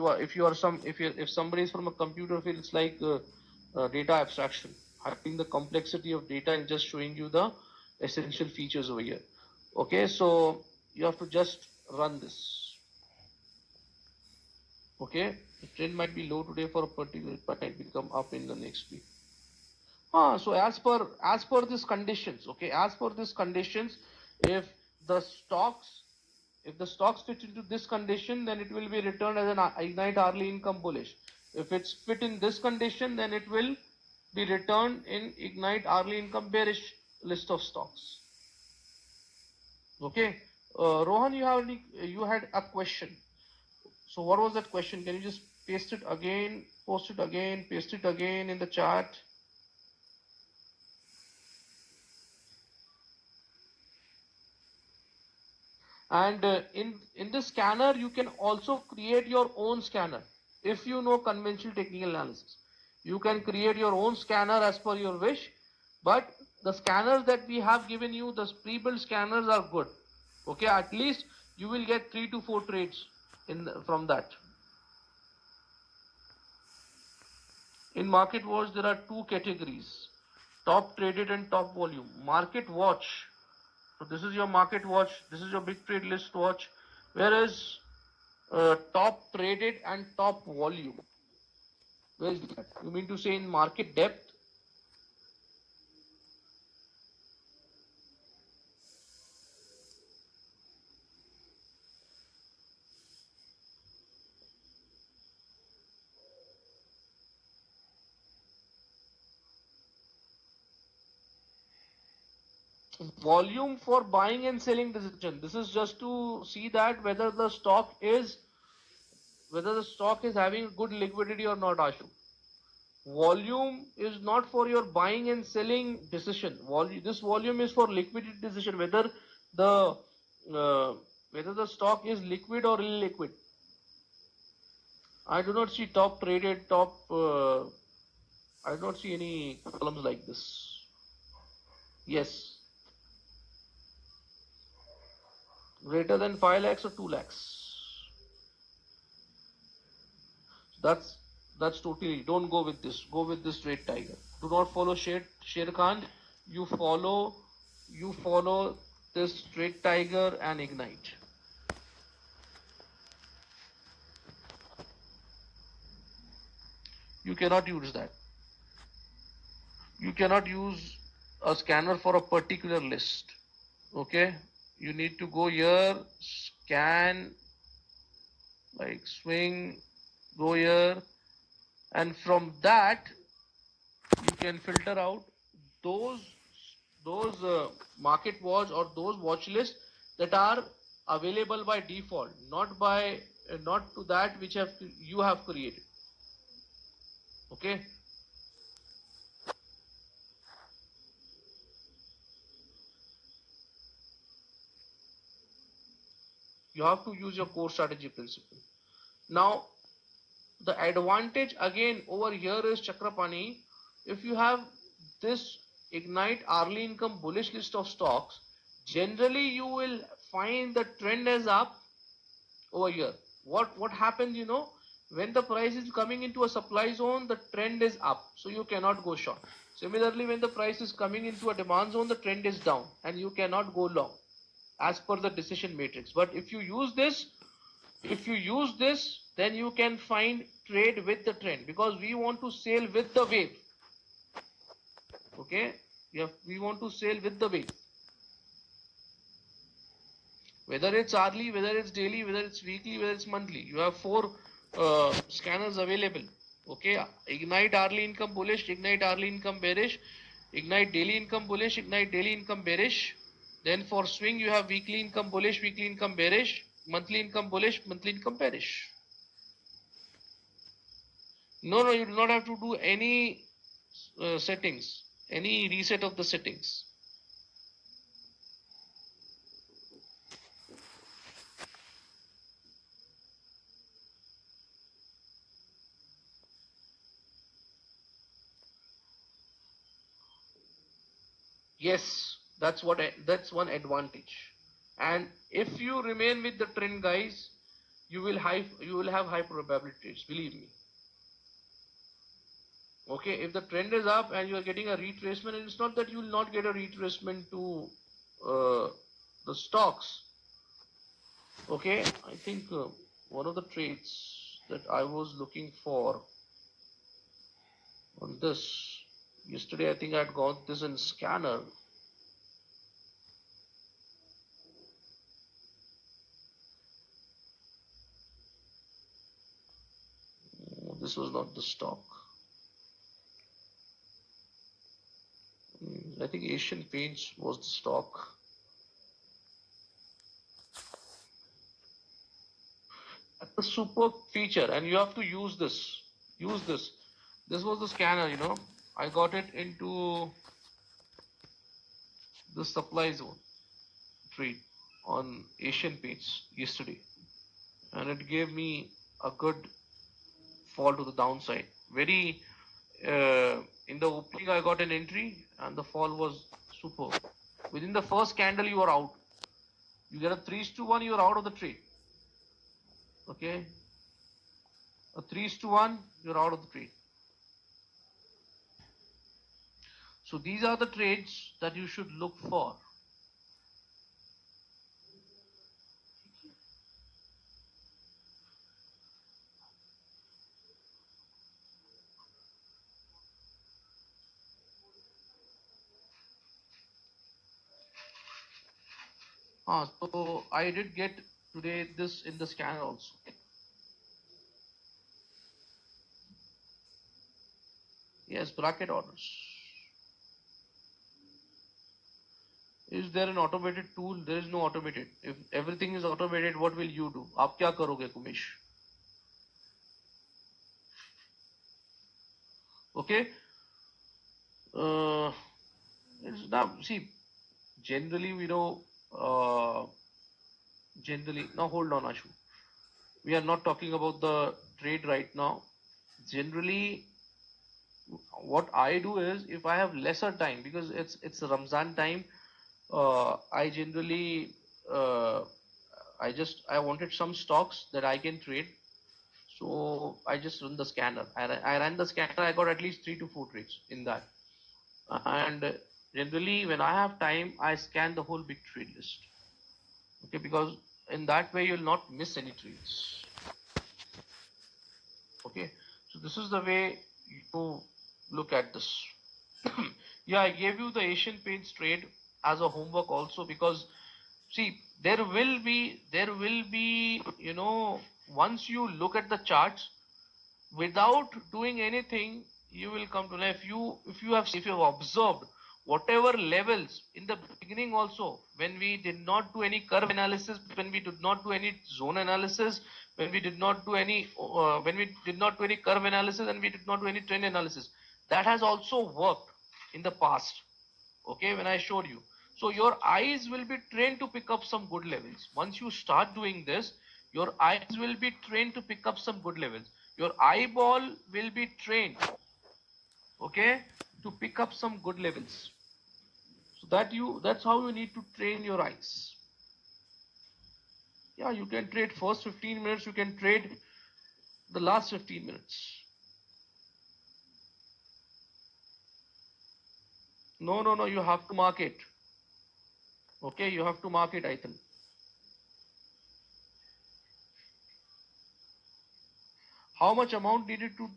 if somebody is from a computer field, it's like data abstraction, having the complexity of data and just showing you the essential features over here. Okay, so you have to just run this. Okay, the trend might be low today for a particular, but it will come up in the next week. So as per these conditions, okay, as per these conditions, if the stocks fit into this condition, then it will be returned as an Ignite hourly income bullish. If it's fit in this condition, then it will be returned in Ignite hourly income bearish list of stocks. Okay, Rohan, you had a question. So what was that question? Can you just paste it again, post it again, paste it again in the chat? And in the scanner, you can also create your own scanner. If you know conventional technical analysis, you can create your own scanner as per your wish. But the scanners that we have given you, the pre-built scanners, are good. Okay, at least you will get 3 to 4 trades from that. In Market Watch, there are 2 categories: top traded and top volume. Market Watch, so this is your Market Watch, this is your big trade list watch. Whereas top traded and top volume, where is that? You mean to say in market depth? volume for buying and selling decision. This is just to see that whether the stock is having good liquidity or not, Ashu. Volume is not for your buying and selling decision. This volume is for liquidity decision, the uh, whether the stock is liquid or illiquid. I do not see top traded top. I do not see any columns like this. Yes, greater than 5 lakhs or 2 lakhs. That's that's totally. Don't go with this. Go with this Red Tiger. Do not follow Sher Khan. You follow this Red Tiger and Ignite. You cannot use that. You cannot use a scanner for a particular list. Okay, you need to go here, scan, like swing, go here, and from that you can filter out those market watch or those watch lists that are available by default, not to that which you have created. Okay. You have to use your core strategy principle. Now, the advantage again over here is Chakrapani. If you have this Ignite hourly income bullish list of stocks, generally you will find the trend is up over here. What happens, when the price is coming into a supply zone, the trend is up, so you cannot go short. Similarly, when the price is coming into a demand zone, the trend is down and you cannot go long as per the decision matrix. But if you use this, then you can find trade with the trend, because we want to sail with the wave. Okay, we want to sail with the wave, whether it's hourly, whether it's daily, whether it's weekly, whether it's monthly. You have 4 scanners available. Okay, Ignite hourly income bullish, Ignite hourly income bearish, Ignite daily income bullish, Ignite daily income bearish. Then for swing you have weekly income bullish, weekly income bearish, monthly income bullish, monthly income bearish. No, you do not have to do any settings, any reset of the settings. Yes, that's one advantage. And if you remain with the trend, guys, you will have high probabilities, believe me. Okay, if the trend is up and you are getting a retracement, and it's not that you will not get a retracement to the stocks. Okay, I think one of the trades that I was looking for on this yesterday, I think I had got this in scanner. This was not the stock. I think Asian Paints was the stock. That's a super feature, and you have to use this. Use this. This was the scanner, I got it into the supply zone trade on Asian Paints yesterday, and it gave me a good fall to the downside. Very in the opening, I got an entry, and the fall was superb. Within the first candle, you are out. You get a 3:1, you are out of the trade. Okay, a 3:1, you're out of the trade. So these are the trades that you should look for. So I did get today this in the scanner also. Yes, bracket orders. Is there an automated tool? There is no automated. If everything is automated, what will you do? आप क्या करोगे Kumesh? Okay. It's now see. Generally, we know. Generally, now hold on, Ashu. We are not talking about the trade right now. Generally, what I do is if I have lesser time because it's Ramzan time, I generally I wanted some stocks that I can trade, so I just run the scanner. I ran the scanner. I got at least 3 to 4 trades in that, and generally when I have time, I scan the whole big trade list. Okay, because in that way you'll not miss any trades. Okay, so this is the way you look at this. Yeah, I gave you the Asian Paints trade as a homework also because see there will be once you look at the charts without doing anything you will come to know if you have observed whatever levels in the beginning also when we did not do any curve analysis, when we did not do any zone analysis, when we did not do any curve analysis, and we did not do any trend analysis, that has also worked in the past. Okay, when I showed you, so your eyes will be trained to pick up some good levels. Once you start doing this, your eyes will be trained to pick up some good levels. Your eyeball will be trained, okay, to pick up some good levels. So that's how you need to train your eyes. Yeah, you can trade first 15 minutes, you can trade the last 15 minutes. No, you have to mark it. Okay, you have to mark it, Ethan. How much amount needed to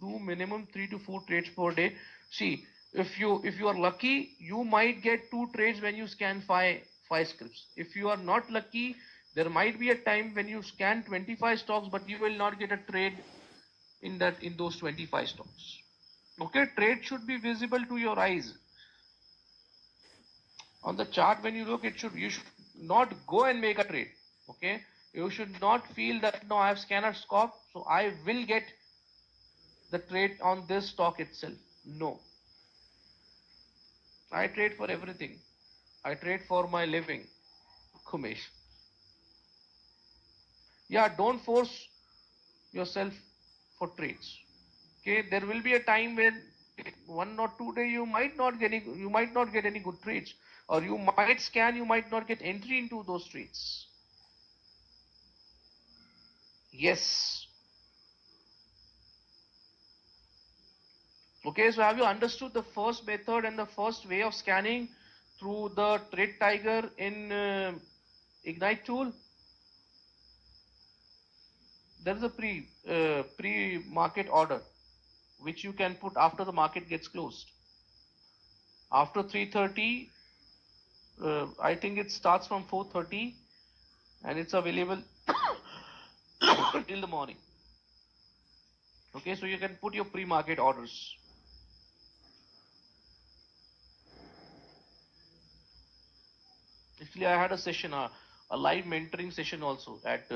do minimum 3 to 4 trades per day? See, if you are lucky, you might get 2 trades when you scan five scripts. If you are not lucky, there might be a time when you scan 25 stocks, but you will not get a trade in those 25 stocks. Okay, trade should be visible to your eyes. On the chart, when you look, you should not go and make a trade. Okay, you should not feel that no, I have scanned a stock, so I will get the trade on this stock itself. No, I trade for everything. I trade for my living, Kumesh. Yeah, don't force yourself for trades. Okay, there will be a time when 1 or 2 days you might not get any good trades, or you might scan, you might not get entry into those trades. Yes. Okay, so have you understood the first method and the first way of scanning through the Trade Tiger in Ignite tool? There is a pre-market order which you can put after the market gets closed. After 3:30, I think it starts from 4:30 and it's available till the morning. Okay, so you can put your pre-market orders. Actually, I had a session, a live mentoring session also at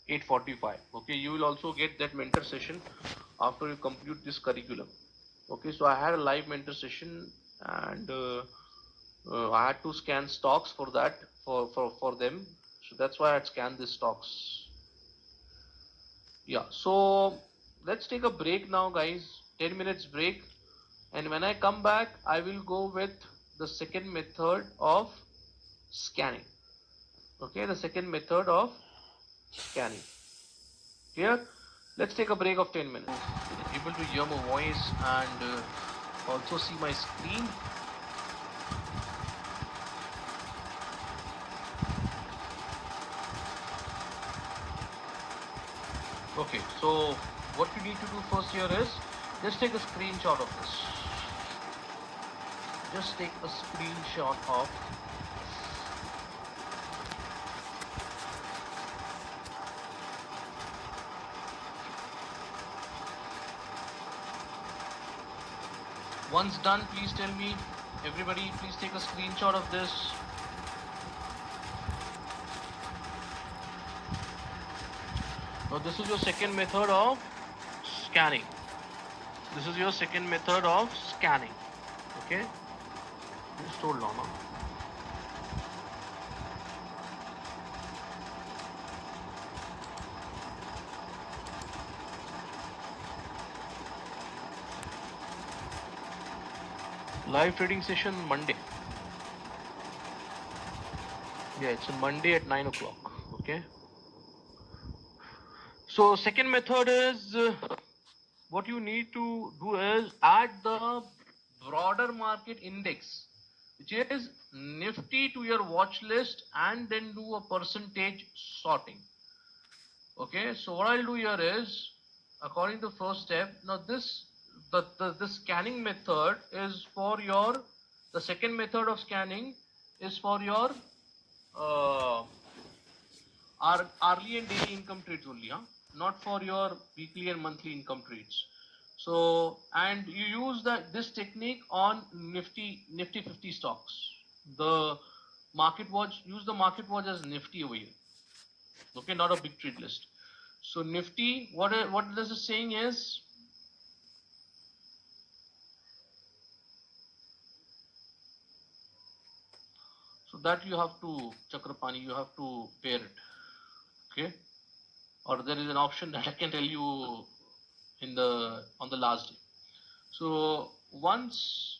8:45. Okay, you will also get that mentor session after you complete this curriculum. Okay, so I had a live mentor session and I had to scan stocks for that for them. So that's why I had scanned these stocks. Yeah, so let's take a break now, guys. 10 minutes break. And when I come back, I will go with the second method of scanning. Okay, the second method of scanning. Here, let's take a break of 10 minutes. Able to hear my voice and also see my screen. Okay, so what you need to do first here is just take a screenshot of this. Just take a screenshot of once done, please tell me Everybody, please take a screenshot of this. Now this is your second method of scanning. This is your second method of scanning. Okay? Just hold on. Live trading session Monday. Yeah, it's on Monday at 9 o'clock. Okay. So second method is what you need to do is add the broader market index, which is Nifty, to your watch list and then do a percentage sorting. Okay, so what I'll do here is, according to first step, now this the scanning method is for your, the second method of scanning is for your uh, hourly and daily income trades only, huh? Not for your weekly and monthly income trades. So, and you use this technique on Nifty 50 stocks. The market watch, use the market watch as Nifty over here. Okay, not a big trade list. So Nifty, what this is saying is, so that you have to, Chakrapani, you have to pair it. Okay, or there is an option that I can tell you in the on the last day. So once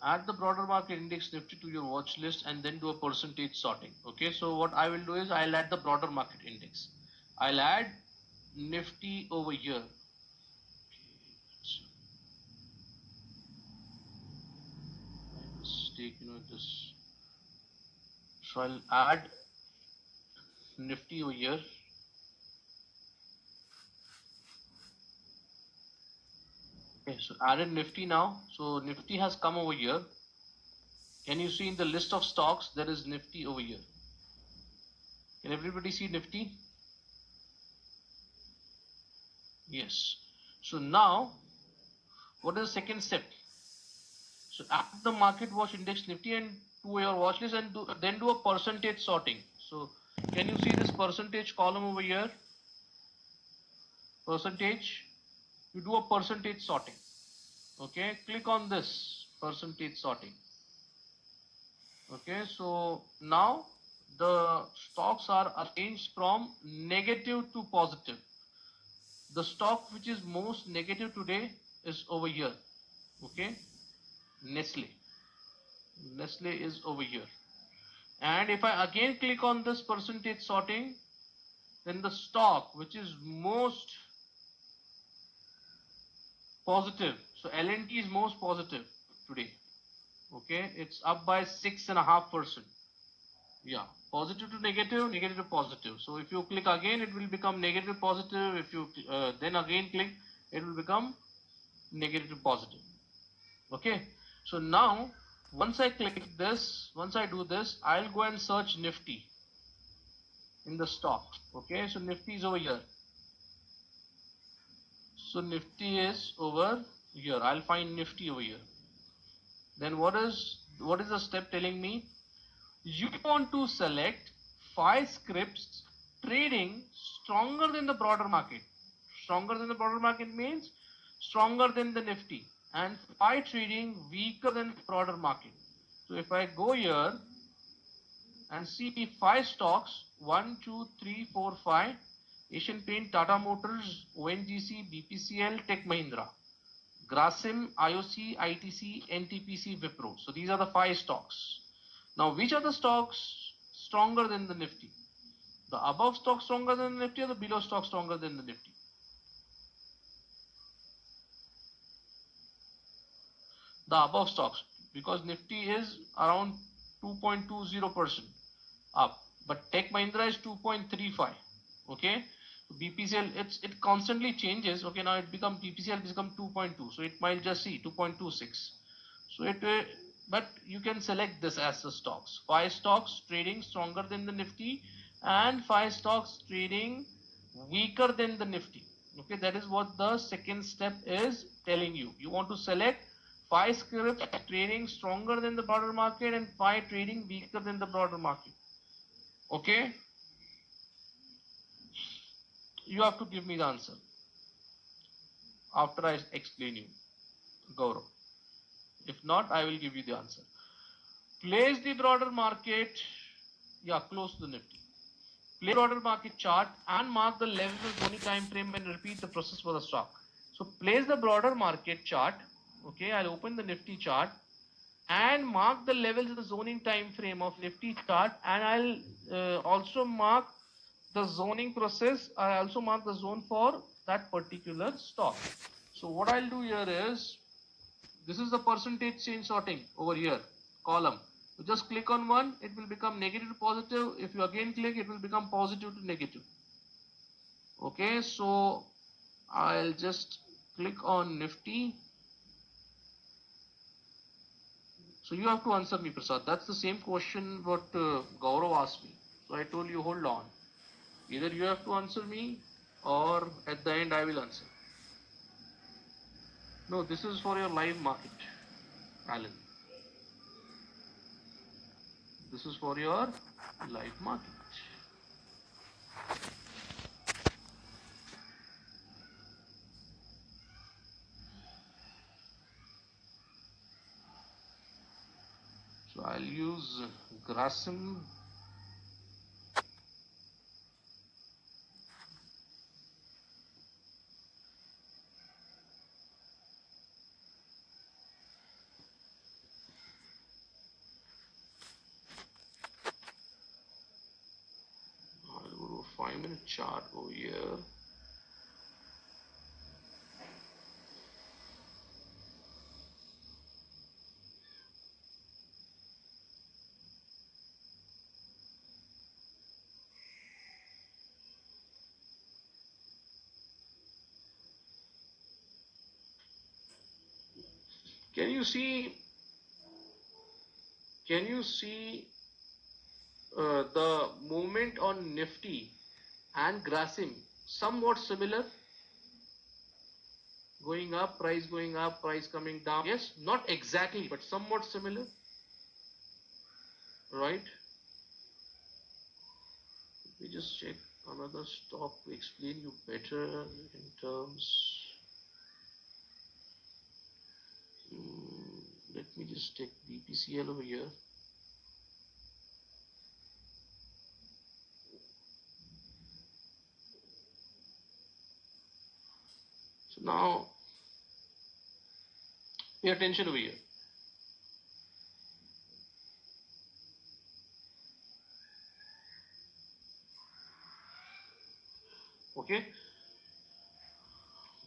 add the broader market index Nifty to your watch list and then do a percentage sorting. Okay, so what I will do is I'll add the broader market index. I'll add Nifty over here. Mistake, this. So I'll add Nifty over here. Okay, so added Nifty now. So Nifty has come over here. Can you see in the list of stocks there is Nifty over here? Can everybody see Nifty? Yes. So now, what is the second step? So add the market watch index Nifty and to your watch list and then do a percentage sorting. So can you see this percentage column over here? Percentage. You do a percentage sorting. Okay, click on this percentage sorting. Okay, so now the stocks are arranged from negative to positive. The stock which is most negative today is over here. Okay, Nestle. Nestle is over here. And if I again click on this percentage sorting, then the stock which is most positive, so L&T is most positive today. Okay, it's up by 6.5%. Yeah, positive to negative, negative to positive. So if you click again, it will become negative positive. If you then again click, it will become negative to positive. Okay, so now once I click this, once I do this, I'll go and search Nifty in the stock. Okay, so Nifty is over here. So Nifty is over here. I'll find Nifty over here. Then what is the step telling me? You want to select 5 scripts trading stronger than the broader market. Stronger than the broader market means stronger than the Nifty, and 5 trading weaker than the broader market. So if I go here and see 5 stocks, 1, 2, 3, 4, 5, Asian Paint, Tata Motors, ONGC, BPCL, Tech Mahindra, Grasim, IOC, ITC, NTPC, Wipro. So these are the 5 stocks. Now, which are the stocks stronger than the Nifty? The above stock stronger than the Nifty or the below stock stronger than the Nifty? The above stocks, because Nifty is around 2.20% up, but Tech Mahindra is 2.35. Okay, BPCL, it constantly changes. Okay, now it become BPCL become 2.2, so it might just see 2.26. So it but you can select this as the stocks. 5 stocks trading stronger than the Nifty and 5 stocks trading weaker than the Nifty. Okay, that is what the second step is telling you. You want to select 5 scripts trading stronger than the broader market and 5 trading weaker than the broader market. Okay? You have to give me the answer after I explain you, Gaurav. If not, I will give you the answer. Place the broader market, close to the Nifty. Place broader market chart and mark the levels of zoning time frame and repeat the process for the stock. So place the broader market chart. Okay, I'll open the Nifty chart and mark the levels of the zoning time frame of Nifty chart, and I'll also mark the zoning process. I also mark the zone for that particular stock. So what I'll do here is, this is the percentage change sorting over here, column. You just click on one, it will become negative to positive. If you again click, it will become positive to negative. Okay, so I'll just click on Nifty. So you have to answer me, Prasad. That's the same question what Gaurav asked me. So I told you, hold on. Either you have to answer me, or at the end I will answer. No, this is for your live market, Alan. This is for your live market. So I'll use Grasim. I'll go to a 5-minute chart over here. Can you see the movement on Nifty and Grasim somewhat similar? Going up, price coming down. Yes, not exactly, but somewhat similar, right? Let me just check another stock to explain you better in terms. Let me just take BPCL over here. So now pay attention over here. Okay,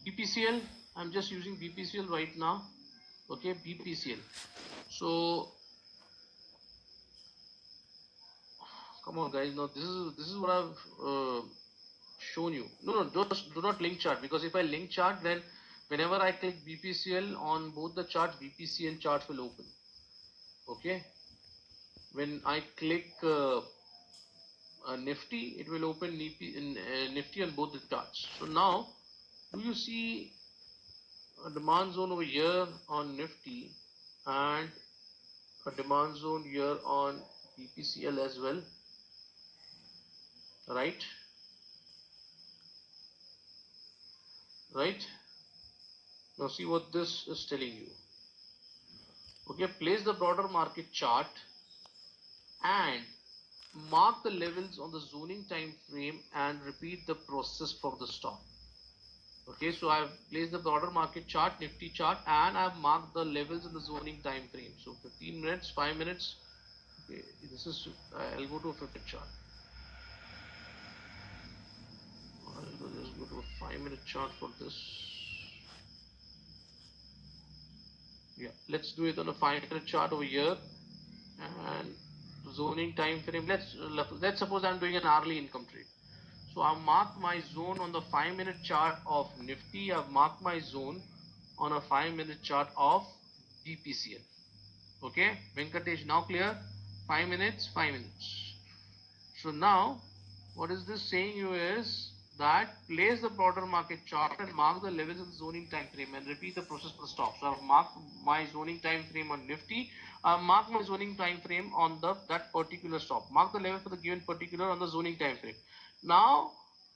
BPCL, I'm just using BPCL right now. Okay, BPCL. So come on guys, now this is what I've shown you. No, just do not link chart, because if I link chart, then whenever I click BPCL on both the charts, BPCL charts will open. Okay, when I click Nifty, it will open Nifty on both the charts. So now, do you see a demand zone over here on Nifty and a demand zone here on BPCL as well, right? Now see what this is telling you. Okay, place the broader market chart and mark the levels on the zoning time frame and repeat the process for the stock. Okay, so I've placed the broader market chart, Nifty chart, and I've marked the levels in the zoning time frame. So 15 minutes, 5 minutes. Okay, this is, I'll go to a 50 chart. I'll just go to a 5-minute chart for this. Yeah, let's do it on a 5-minute chart over here. And zoning time frame, let's suppose I'm doing an hourly income trade. So I've marked my zone on the 5-minute chart of Nifty. I've marked my zone on a 5-minute chart of BPCL. Okay, Venkatesh, now clear? 5 minutes, 5 minutes. So now, what is this saying you is that place the broader market chart and mark the levels in the zoning time frame and repeat the process for the stop. So I've marked my zoning time frame on Nifty. I've marked my zoning time frame on that particular stop. Mark the level for the given particular on the zoning time frame. Now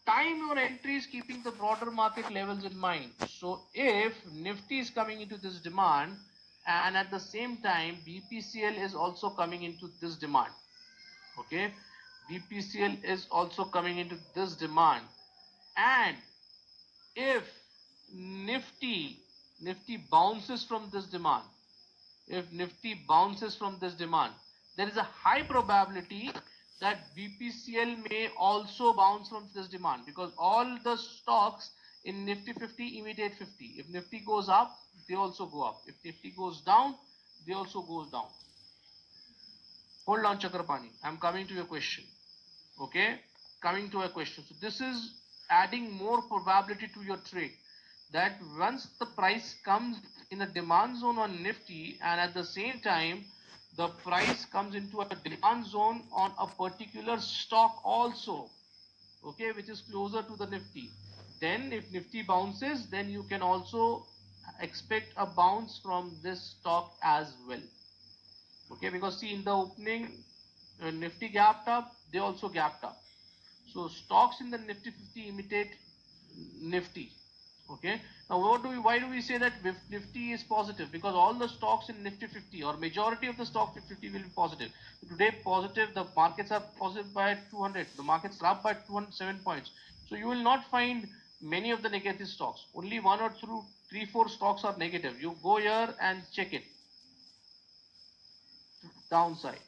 time your entries keeping the broader market levels in mind. So if Nifty is coming into this demand and at the same time BPCL is also coming into this demand, okay, BPCL is also coming into this demand, and if Nifty bounces from this demand, if Nifty bounces from this demand, there is a high probability that BPCL may also bounce from this demand, because all the stocks in Nifty 50 imitate 50. If Nifty goes up, they also go up. If Nifty goes down, they also goes down. Hold on, Chakrapani. I'm coming to your question. Okay, coming to a question. So this is adding more probability to your trade, that once the price comes in a demand zone on Nifty and at the same time the price comes into a demand zone on a particular stock also, okay, which is closer to the Nifty, then if Nifty bounces, then you can also expect a bounce from this stock as well. Okay, because see, in the opening Nifty gapped up, they also gapped up. So stocks in the Nifty 50 imitate Nifty. Okay. Now why do we say that Nifty is positive? Because all the stocks in Nifty 50 or majority of the stock 50 will be positive. Today positive, the markets are positive by 200. The markets are up by 207 points. So you will not find many of the negative stocks. Only 1 or 2, 3, 4 stocks are negative. You go here and check it. Downside.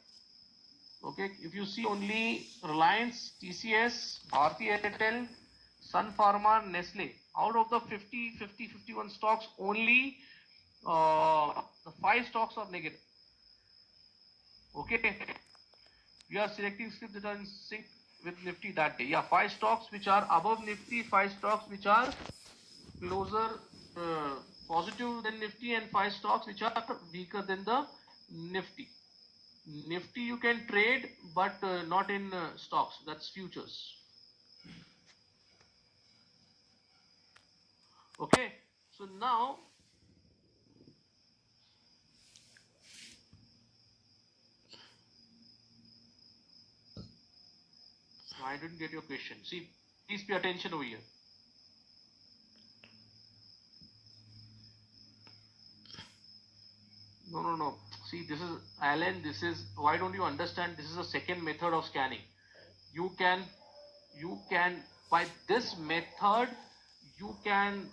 Okay, if you see only Reliance, TCS, Bharti Airtel, Sun Pharma, Nestle, out of the 50, 50, 51 stocks, only the 5 stocks are negative. Okay, we are selecting scripts that are in sync with Nifty that day. Yeah, 5 stocks which are above Nifty, 5 stocks which are closer positive than Nifty, and 5 stocks which are weaker than the Nifty. Nifty you can trade, but not in stocks. That's futures. Okay. So now I didn't get your question. See, please pay attention over here. No. See, this is Alan. This is, why don't you understand? This is a second method of scanning. You can by this method you can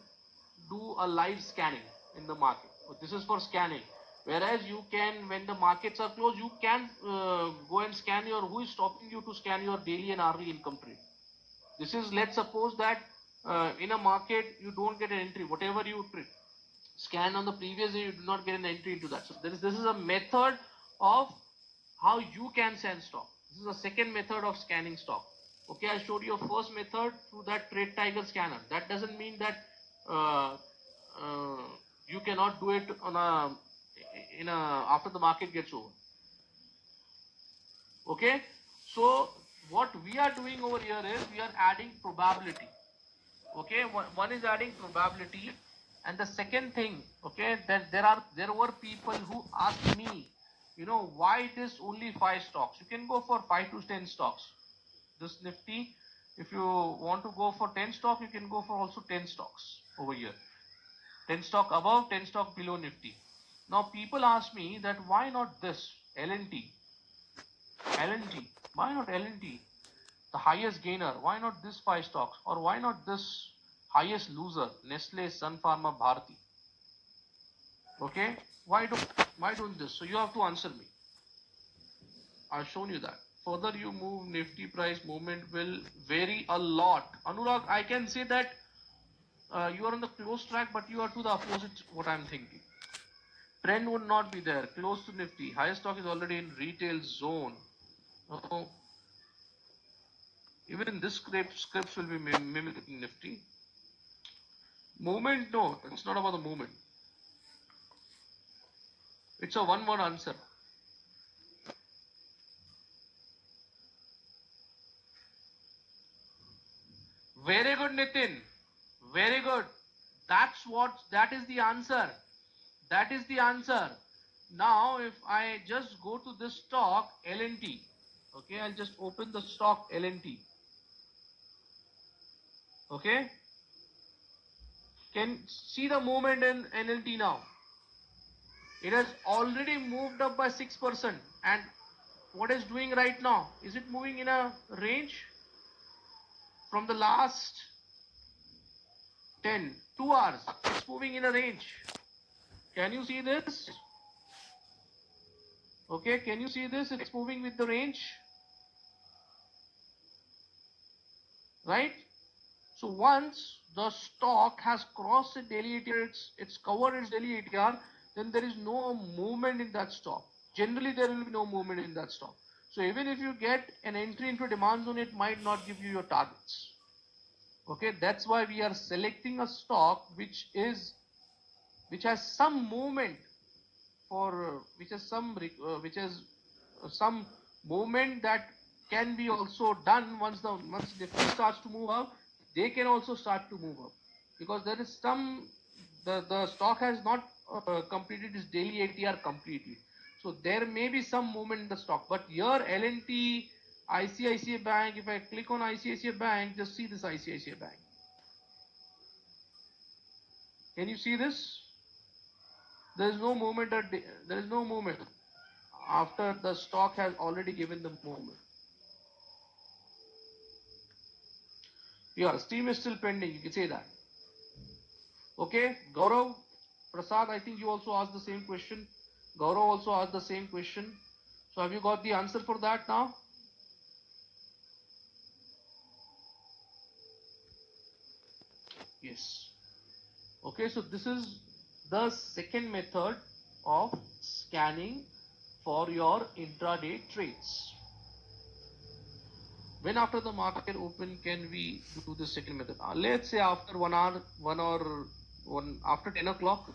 do a live scanning in the market. This is for scanning. Whereas you can, when the markets are closed, you can go and scan your, who is stopping you to scan your daily and hourly income trade? This is, let's suppose that in a market you don't get an entry, whatever you scan on the previous day, you do not get an entry into that. So this is a method of how you can scan stock. This is a second method of scanning stock. Okay, I showed you a first method through that Trade Tiger scanner. That doesn't mean that you cannot do it on after the market gets over. Okay, so what we are doing over here is we are adding probability. Okay, one is adding probability, and the second thing, okay, that there were people who asked me, why it is only 5 stocks. You can go for 5 to 10 stocks. This Nifty, if you want to go for 10 stock, you can go for also 10 stocks over here. 10 stock above, 10 stock below Nifty. Now people ask me that why not this L&T? Why not L&T? The highest gainer, why not this 5 stocks? Or why not this highest loser, Nestle, Sun Pharma, Bharti? Okay, why don't this? So you have to answer me. I've shown you that. Further you move, Nifty price movement will vary a lot. Anurag, I can say that you are on the close track, but you are to the opposite what I'm thinking. Trend would not be there. Close to Nifty. Highest stock is already in retail zone. Even in this scripts will be mimicking Nifty. Movement, no, it's not about the movement. It's a one-word answer. Very good. Nitin. Very good. That is the answer. That is the answer. Now, if I just go to this stock LNT, okay, I'll just open the stock LNT. Okay, can see the movement in NLT now. It has already moved up by 6%. And what is doing right now? Is it moving in a range from the last 2 hours? It's moving in a range. Can you see this? Okay, can you see this? It's moving with the range. Right? So once the stock has crossed the daily ATR, it's covered its daily ATR, then there is no movement in that stock. Generally, there will be no movement in that stock. So even if you get an entry into demand zone, it might not give you your targets. Okay, that's why we are selecting a stock which has some movement which has some movement that can be also done once Nifty starts to move up. They can also start to move up because there is the stock has not completed its daily ATR completely. So there may be some movement in the stock, but here L&T, ICICI Bank, if I click on ICICI Bank, just see this ICICI Bank. Can you see this? There is no movement. There is no movement after the stock has already given the movement. Yeah, steam is still pending. You can say that. Okay, Gaurav, Prasad, I think you also asked the same question. Gaurav also asked the same question. So have you got the answer for that now? Yes. Okay, so this is the second method of scanning for your intraday trades. When after the market open can we do the second method? Let's say after 1 hour, after 10 o'clock.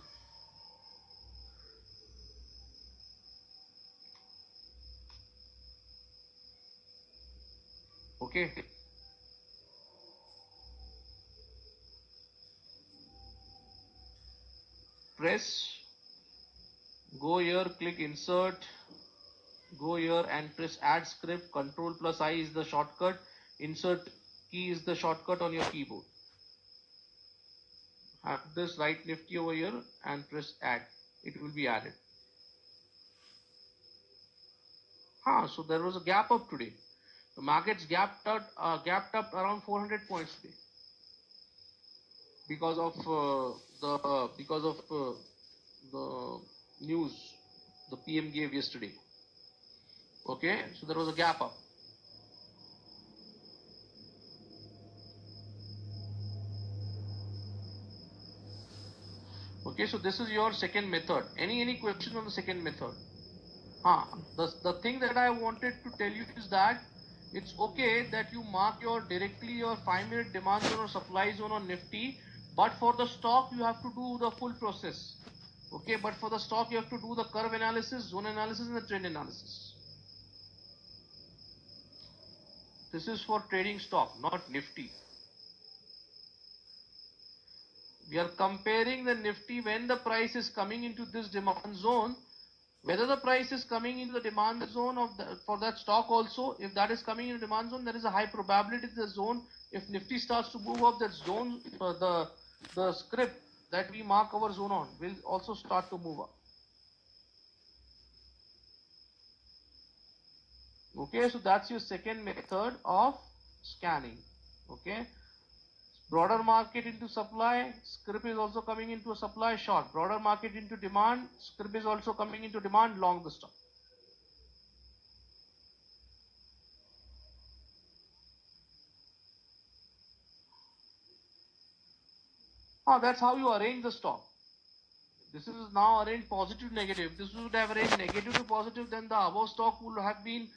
Okay. Press, go here, click insert, go here and press add script. Control plus I is the shortcut. Insert key is the shortcut on your keyboard. Have this right Nifty over here and press add. It will be added. So there was a gap up today. The markets gapped up around 400 points today because of the news the PM gave yesterday. Okay, so there was a gap up. Okay, so this is your second method. Any question on the second method? The thing that I wanted to tell you is that it's okay that you mark directly your 5-minute demand zone or supply zone on Nifty, but for the stock you have to do the full process. Okay, but for the stock you have to do the curve analysis, zone analysis, and the trend analysis. This is for trading stock, not Nifty. We are comparing the Nifty when the price is coming into this demand zone. Whether the price is coming into the demand zone for that stock also, if that is coming into demand zone, there is a high probability the zone, if Nifty starts to move up, that zone, the script that we mark our zone on will also start to move up. Okay, so that's your second method of scanning. Okay. Broader market into supply, script is also coming into a supply short. Broader market into demand, script is also coming into demand long the stock. That's how you arrange the stock. This is now arranged positive negative. This would have arranged negative to positive, then the above stock would have been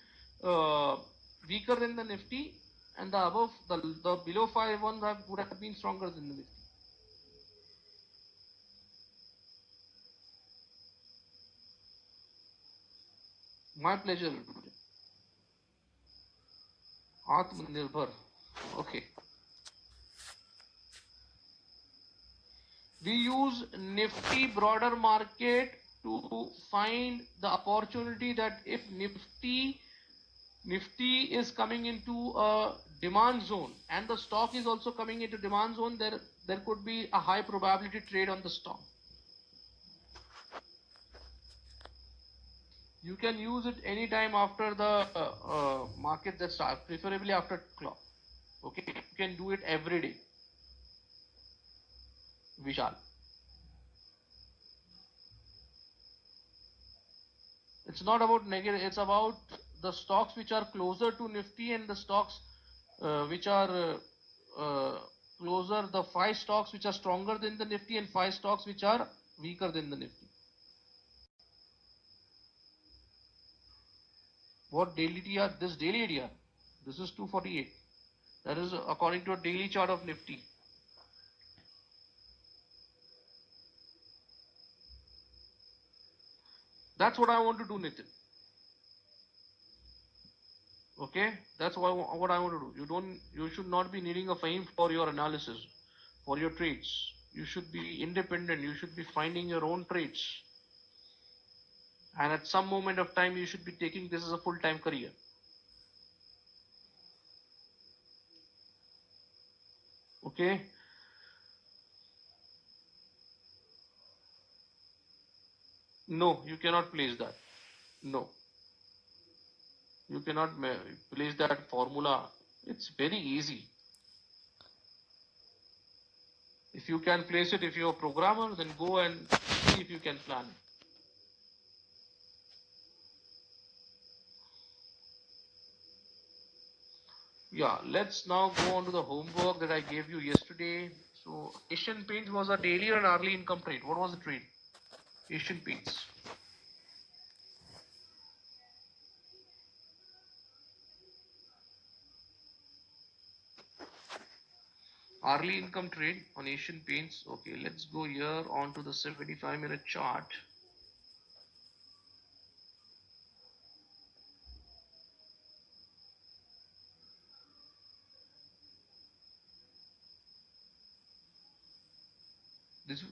weaker than the Nifty, and the above the below 5 ones would have been stronger than the Nifty. My pleasure. Atmanirbhar. Okay. We use Nifty broader market to find the opportunity that if Nifty is coming into a demand zone and the stock is also coming into demand zone, there could be a high probability trade on the stock. You can use it anytime after the market that starts, preferably after clock. Okay, you can do it every day. Vishal. It's not about negative, it's about the stocks which are closer to Nifty and the stocks which are closer, the 5 stocks which are stronger than the Nifty and 5 stocks which are weaker than the Nifty. What daily TR? This daily ADR. This is 248. That is according to a daily chart of Nifty. That's what I want to do, Nitin. Okay, that's what I want to do. You should not be needing a fame for your analysis, for your trades. You should be independent. You should be finding your own trades. And at some moment of time, you should be taking this as a full-time career. Okay. No, you cannot place that. No, you cannot place that formula. It's very easy. If you can place it, if you're a programmer, then go and see if you can plan it. Yeah, let's now go on to the homework that I gave you yesterday. So Asian Paints was a daily or an hourly income trade. What was the trade? Asian Paints. Hourly income trade on Asian Paints. Okay, let's go here on to the 75-minute chart. This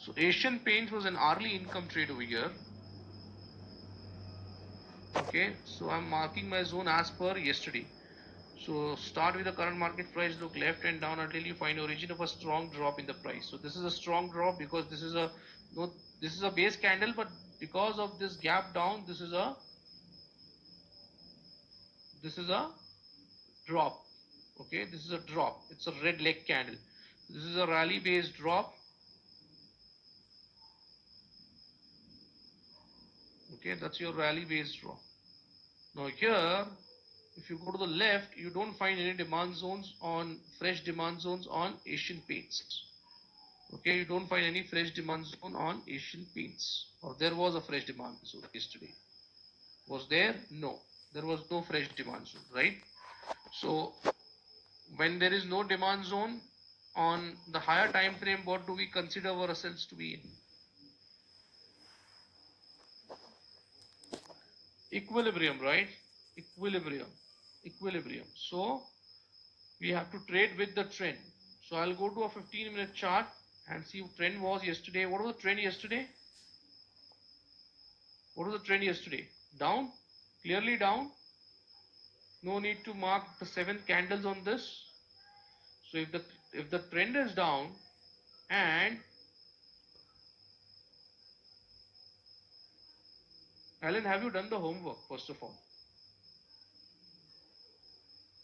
So Asian Paints was an hourly income trade over here. Okay, so I'm marking my zone as per yesterday. So start with the current market price, look left and down until you find origin of a strong drop in the price. So this is a strong drop because this is a base candle, but because of this gap down, this is a drop. Okay, this is a drop. It's a red leg candle. This is a rally based drop. Okay, that's your rally based drop. Now here, if you go to the left, you don't find any fresh demand zones on Asian Paints. Okay, you don't find any fresh demand zone on Asian Paints. Or there was a fresh demand zone yesterday. Was there? No. There was no fresh demand zone, right? So when there is no demand zone on the higher time frame, what do we consider ourselves to be in? Equilibrium, right? Equilibrium. So we have to trade with the trend. So I'll go to a 15-minute chart and see what trend was yesterday. What was the trend yesterday? What was the trend yesterday? Down, clearly down. No need to mark the 7 candles on this. So if the trend is down, and Alan, have you done the homework first of all?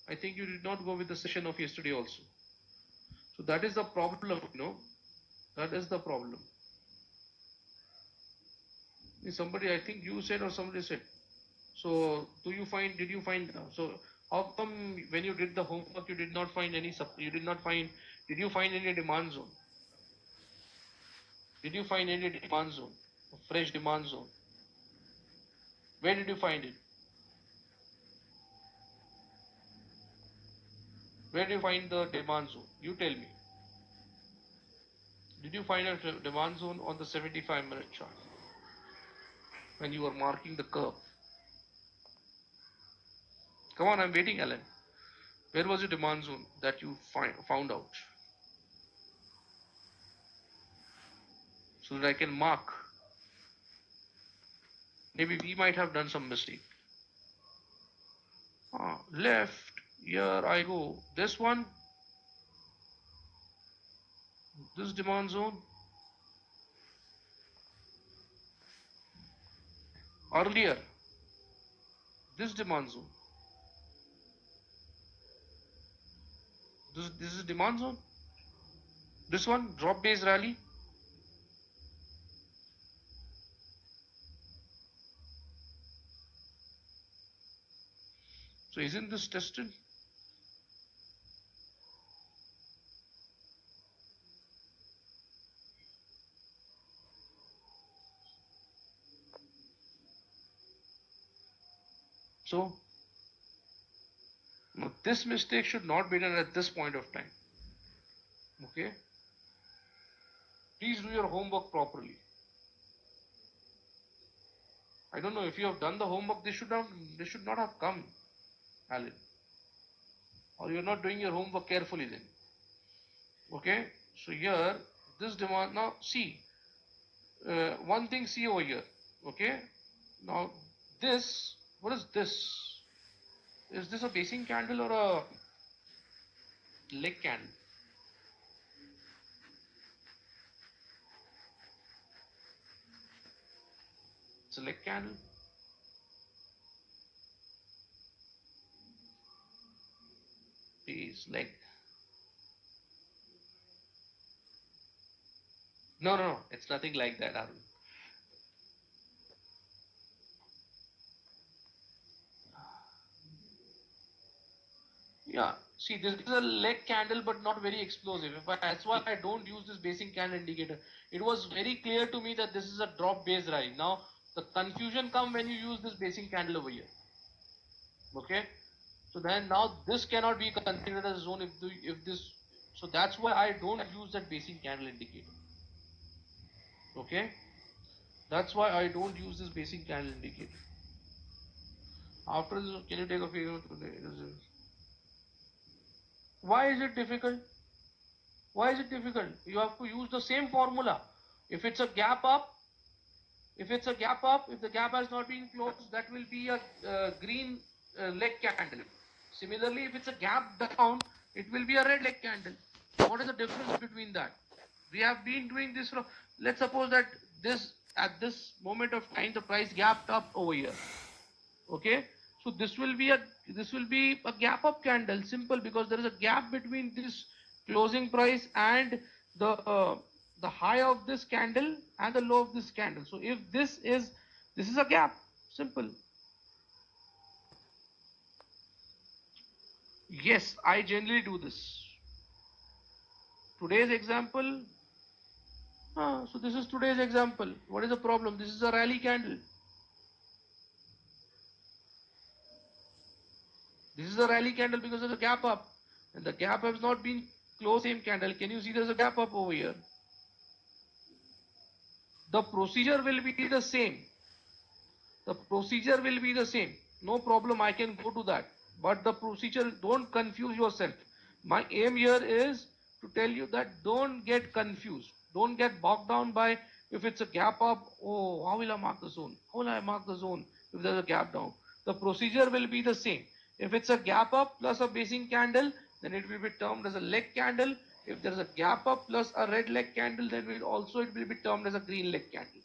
I think you did not go with the session of yesterday also. So that is the problem, that is the problem. Somebody, I think you said or somebody said. So did you find, so how come when you did the homework you did not find any, did you find any demand zone? Did you find any demand zone, a fresh demand zone? Where did you find it? Where do you find the demand zone? You tell me. Did you find a demand zone on the 75-minute chart when you were marking the curve? Come on, I'm waiting, Alan. Where was your demand zone that you found out? So that I can mark. Maybe we might have done some mistake. Left, here I go. This one, this demand zone. Earlier, this demand zone. This is demand zone. This one, drop base rally. So isn't this tested? So now this mistake should not be done at this point of time. Okay? Please do your homework properly. I don't know if you have done the homework. They should not have come, Alan. Or you're not doing your homework carefully then. Okay? So here, this demand, now see, one thing see over here. Okay? Now this, what is this? Is this a basing candle or a leg candle? It's a leg candle. Base, leg. No, it's nothing like that, Arun. Yeah, see, this is a leg candle, but not very explosive. That's why I don't use this basing candle indicator. It was very clear to me that this is a drop base rally. Now, the confusion comes when you use this basing candle over here. Okay, so then now this cannot be considered as a zone if this. So that's why I don't use that basing candle indicator. Okay, that's why I don't use this basing candle indicator. After this, can you take a favor today? Why is it difficult? Why is it difficult? You have to use the same formula. If it's a gap up, if the gap has not been closed, that will be a green leg candle. Similarly, if it's a gap down, it will be a red leg candle. What is the difference between that? We have been doing this from, let's suppose that this, at this moment of time, the price gapped up over here. Okay, so this will be a gap up candle, simple, because there is a gap between this closing price and the high of this candle and the low of this candle. So if this is a gap, simple. Yes, I generally do this. Today's example, so this is today's example. What is the problem? This is a rally candle. This is a rally candle because there's a gap up, and the gap has not been closed. Same candle. Can you see there's a gap up over here? The procedure will be the same. The procedure will be the same. No problem. I can go to that. But the procedure, don't confuse yourself. My aim here is to tell you that don't get confused. Don't get bogged down by if it's a gap up. Oh, how will I mark the zone? How will I mark the zone if there's a gap down? The procedure will be the same. If it's a gap up plus a basing candle, then it will be termed as a leg candle. If there is a gap up plus a red leg candle, then it will be termed as a green leg candle.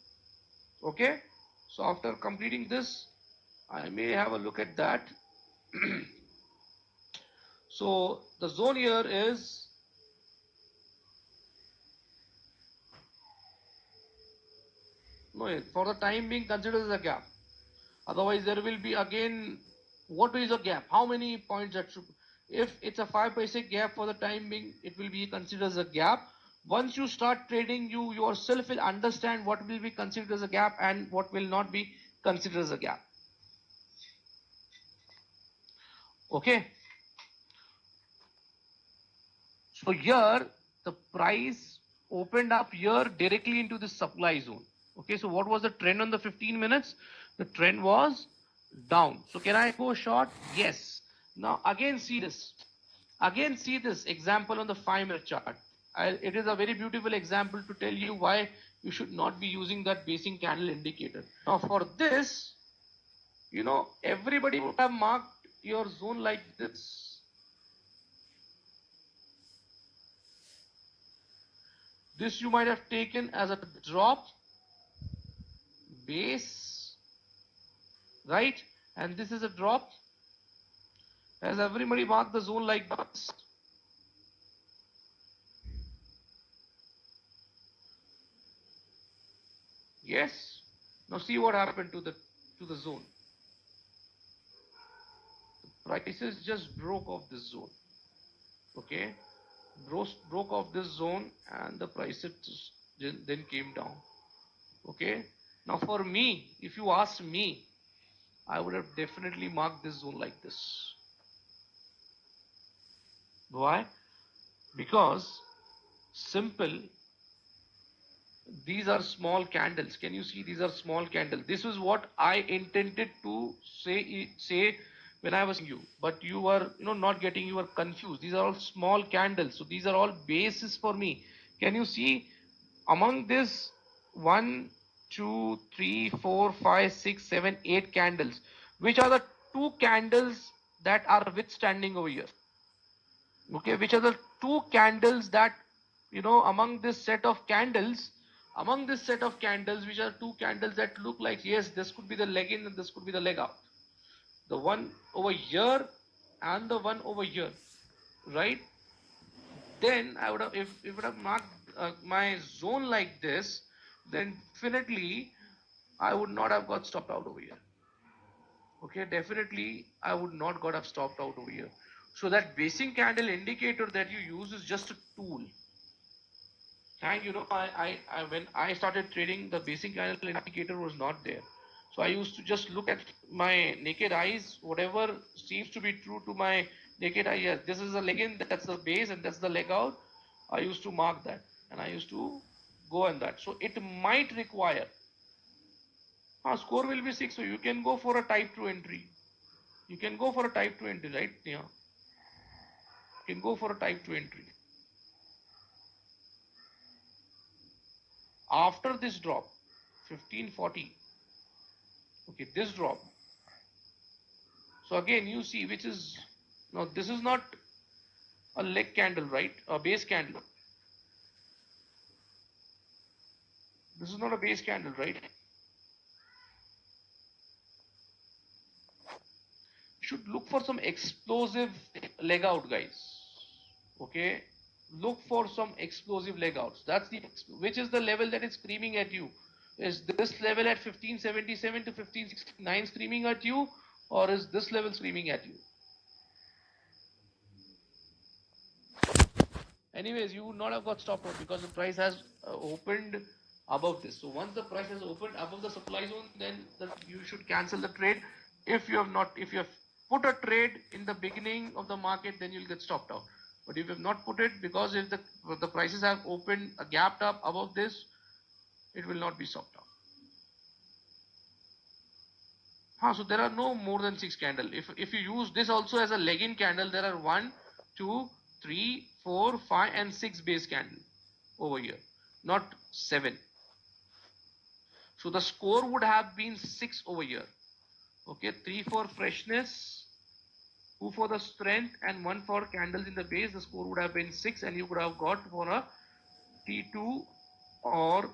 Okay, so after completing this, I may have a look at that. So the zone here is no, for the time being considered as a gap. Otherwise, there will be again, what is a gap? How many points that should, if it's a 5 paise gap for the time being, it will be considered as a gap. Once you start trading, you yourself will understand what will be considered as a gap and what will not be considered as a gap. Okay. So here the price opened up here directly into the supply zone. Okay, so what was the trend on the 15 minutes? The trend was down. So can I go short? Yes. Now again see this. Again see this example on the 5-minute chart. It is a very beautiful example to tell you why you should not be using that basic candle indicator. Now for this, everybody would have marked your zone like this. This you might have taken as a drop, base, right? And this is a drop. Has everybody marked the zone like this? Yes. Now see what happened to the zone. The prices just broke off this zone. Okay, broke off this zone, and the prices then came down. Okay. Now for me, if you ask me, I would have definitely marked this zone like this. Why? Because simple, these are small candles. Can you see these are small candles? This is what I intended to say when I was you, but you were not getting, you were confused. These are all small candles, so these are all bases for me. Can you see among this 1, 2, 3, 4, 5, 6, 7, 8 candles, which are the two candles that are withstanding over here? Okay, which are the two candles that among this set of candles, which are two candles that look like, yes, this could be the leg in and this could be the leg out, the one over here and the one over here, right? Then I would have, if I would have marked my zone like this, then definitely I would not have got stopped out over here. Okay, definitely I would not got have stopped out over here. So that basic candle indicator that you use is just a tool. And when I started trading, the basic candle indicator was not there. So I used to just look at my naked eyes, whatever seems to be true to my naked eye. Yes, this is the leg in, that's the base, and that's the leg out. I used to mark that, and I used to go on that. So it might require. Score will be 6, so you can go for a type 2 entry. You can go for a type 2 entry, right? Yeah. You can go for a type 2 entry. After this drop, 1540. Okay, this drop. So again, you see which is, now this is not a leg candle, right? A base candle. This is not a base candle, right? Should look for some explosive leg out, guys. Okay, look for some explosive leg outs. That's the, which is the level that is screaming at you? Is this level at 1577 to 1569 screaming at you, or is this level screaming at you? Anyways, you would not have got stopped out because the price has opened above this. So once the price has opened above the supply zone, then you should cancel the trade. If you have put a trade in the beginning of the market, then you'll get stopped out. But if you have not put it, because if the prices have opened gapped up above this, it will not be stopped out. So there are no more than 6 candle. If you use this also as a leg-in candle, there are 1, 2, 3, 4, 5, and 6 base candle over here, not 7. So the score would have been 6 over here. Okay, 3 for freshness, 2 for the strength, and 1 for candles in the base. The score would have been 6, and you would have got for a T2 or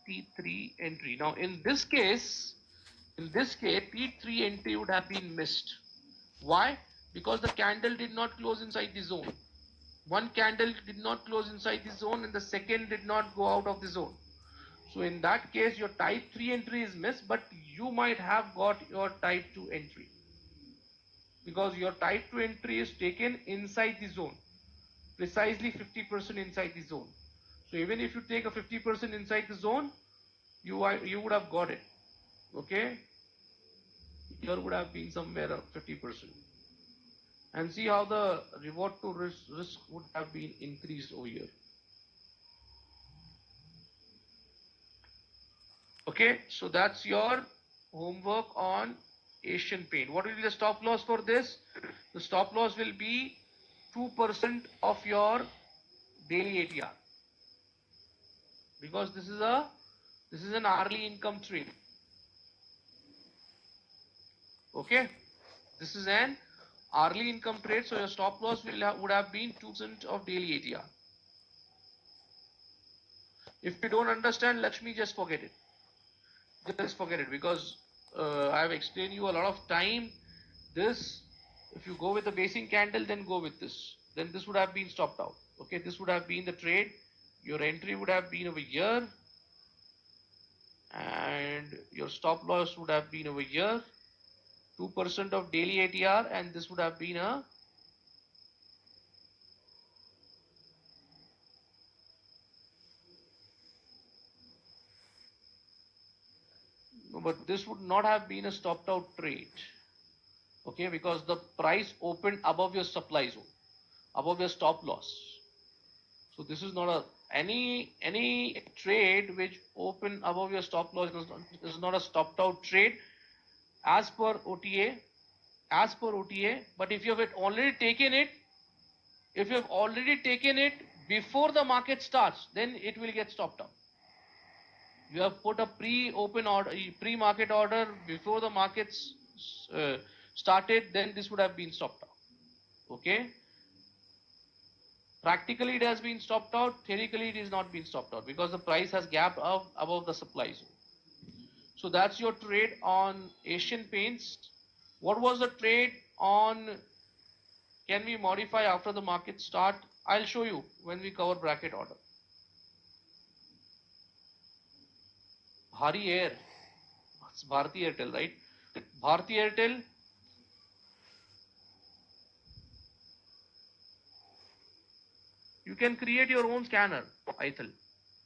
T3 entry. Now in this case, T3 entry would have been missed. Why? Because the candle did not close inside the zone. One candle did not close inside the zone, and the second did not go out of the zone. So in that case, your type 3 entry is missed, but you might have got your type 2 entry, because your type 2 entry is taken inside the zone, precisely 50% inside the zone. So even if you take a 50% inside the zone, you would have got it. Okay, here would have been somewhere 50%. And see how the reward to risk would have been increased over here. Okay, so that's your homework on Asian Paint. What will be the stop loss for this? The stop loss will be 2% of your daily ATR, because this is an hourly income trade. Okay, this is an hourly income trade, so your stop loss would have been 2% of daily ATR. If you don't understand, let me just forget it. Just forget it, because I have explained you a lot of time. This, if you go with the basing candle, then go with this. Then this would have been stopped out. Okay, this would have been the trade. Your entry would have been over here, and your stop loss would have been over here. 2% of daily ATR, and this would have been a no, but this would not have been a stopped out trade. Okay, because the price opened above your supply zone, above your stop loss. So this is not a any trade which open above your stop loss is not a stopped out trade as per OTA, as per OTA. But if you have already taken it, if you have already taken it before the market starts, then it will get stopped out. You have put a pre-open order, pre-market order before the markets started, then this would have been stopped out. Okay. Practically it has been stopped out, theoretically it is not been stopped out, because the price has gapped up above the supply zone. So that's your trade on Asian Paints. What was the trade on can we modify after the market start? I'll show you when we cover bracket order. Bhari Air, it's Bharti Airtel, right? Bharti Airtel, you can create your own scanner, Aithal.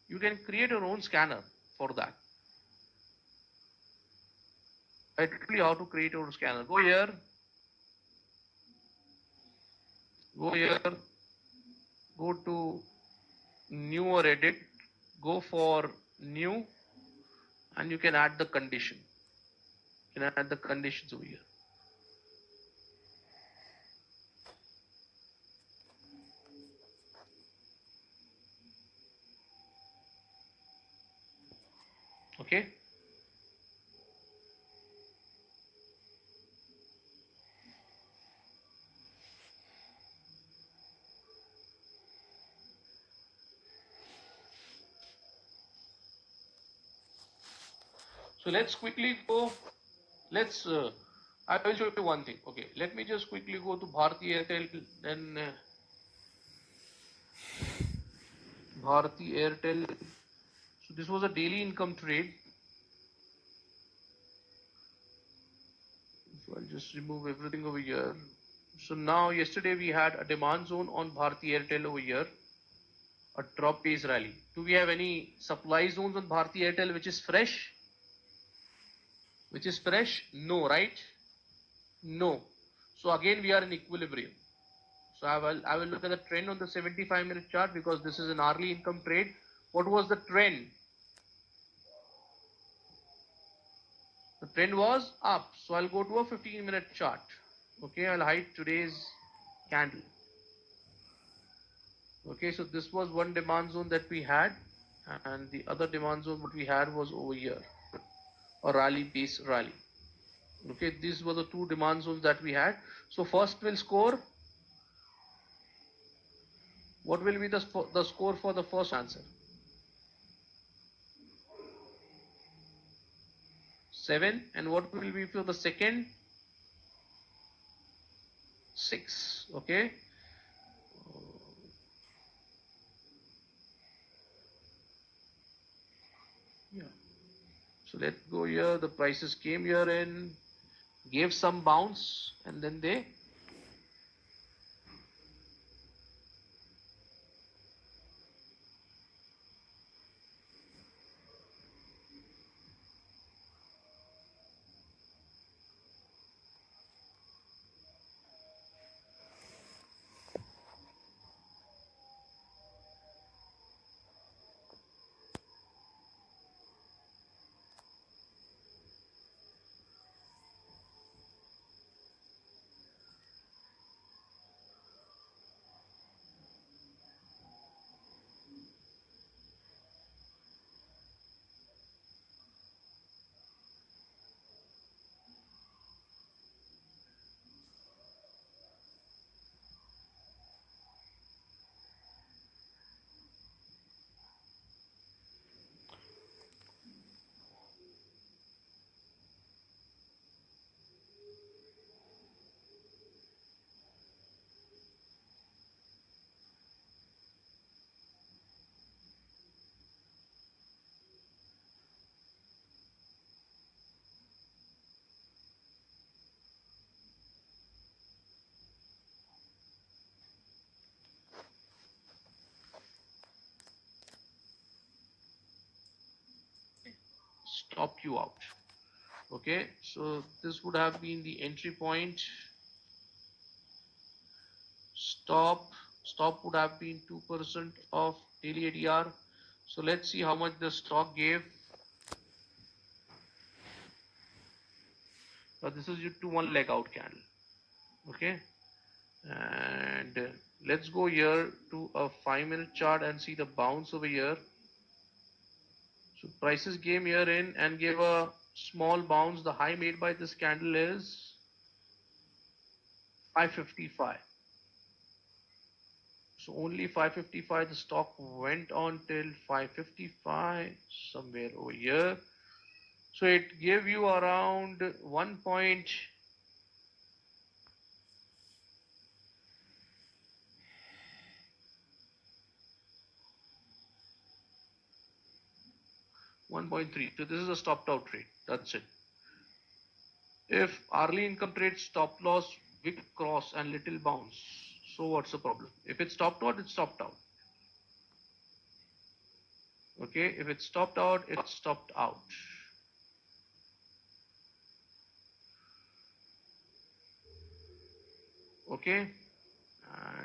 You can create your own scanner for that. I tell you how to create your scanner. Go here, go to new or edit, go for new, and you can add the condition. You can add the conditions over here. Okay. So let's quickly go. Let's. I will show you one thing. Okay. Let me just quickly go to Bharti Airtel. Then Bharti Airtel. So this was a daily income trade. So I'll just remove everything over here. So now yesterday we had a demand zone on Bharti Airtel over here, a drop pace rally. Do we have any supply zones on Bharti Airtel which is fresh? Which is fresh? No, right? No. So again we are in equilibrium. So I will look at the trend on the 75-minute chart, because this is an hourly income trade. What was the trend? The trend was up. So I'll go to a 15-minute chart. Okay, I'll hide today's candle. Okay, so this was one demand zone that we had, and the other demand zone what we had was over here, a rally base rally. Okay, these were the two demand zones that we had. So first we'll score. What will be the score for the first answer? 7. And what will be for the second? 6. Okay. Yeah. So let's go here. The prices came here and gave some bounce, and then they stop you out. Okay, so this would have been the entry point. Stop would have been 2% of daily ADR. So let's see how much the stock gave. Now this is your 2-1 leg out candle. Okay, and let's go here to a 5-minute chart and see the bounce over here. So prices came here in and gave a small bounce. The high made by this candle is 555. So only 555, the stock went on till 555, somewhere over here. So it gave you around 1.1.3. So this is a stopped out trade. That's it. If hourly income trade stop loss, big cross and little bounce, so what's the problem? If it's stopped out, it's stopped out. Okay, if it's stopped out, it's stopped out. Okay,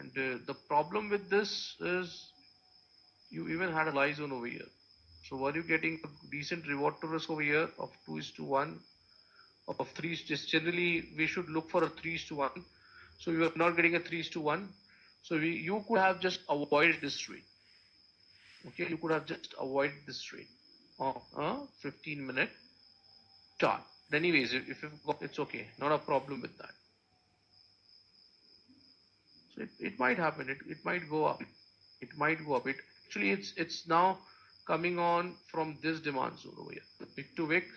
and the problem with this is you even had a lie zone over here. So were you getting a decent reward to risk over here of 2:1, of 3? Just generally we should look for a 3:1. So you are not getting a 3:1. So you could have just avoided this trade. Okay, you could have just avoided this trade on a 15-minute chart. But anyways, if you've got, it's okay, not a problem with that. So it might happen. It might go up. It might go up. It actually it's now coming on from this demand zone over here, the wick to wick.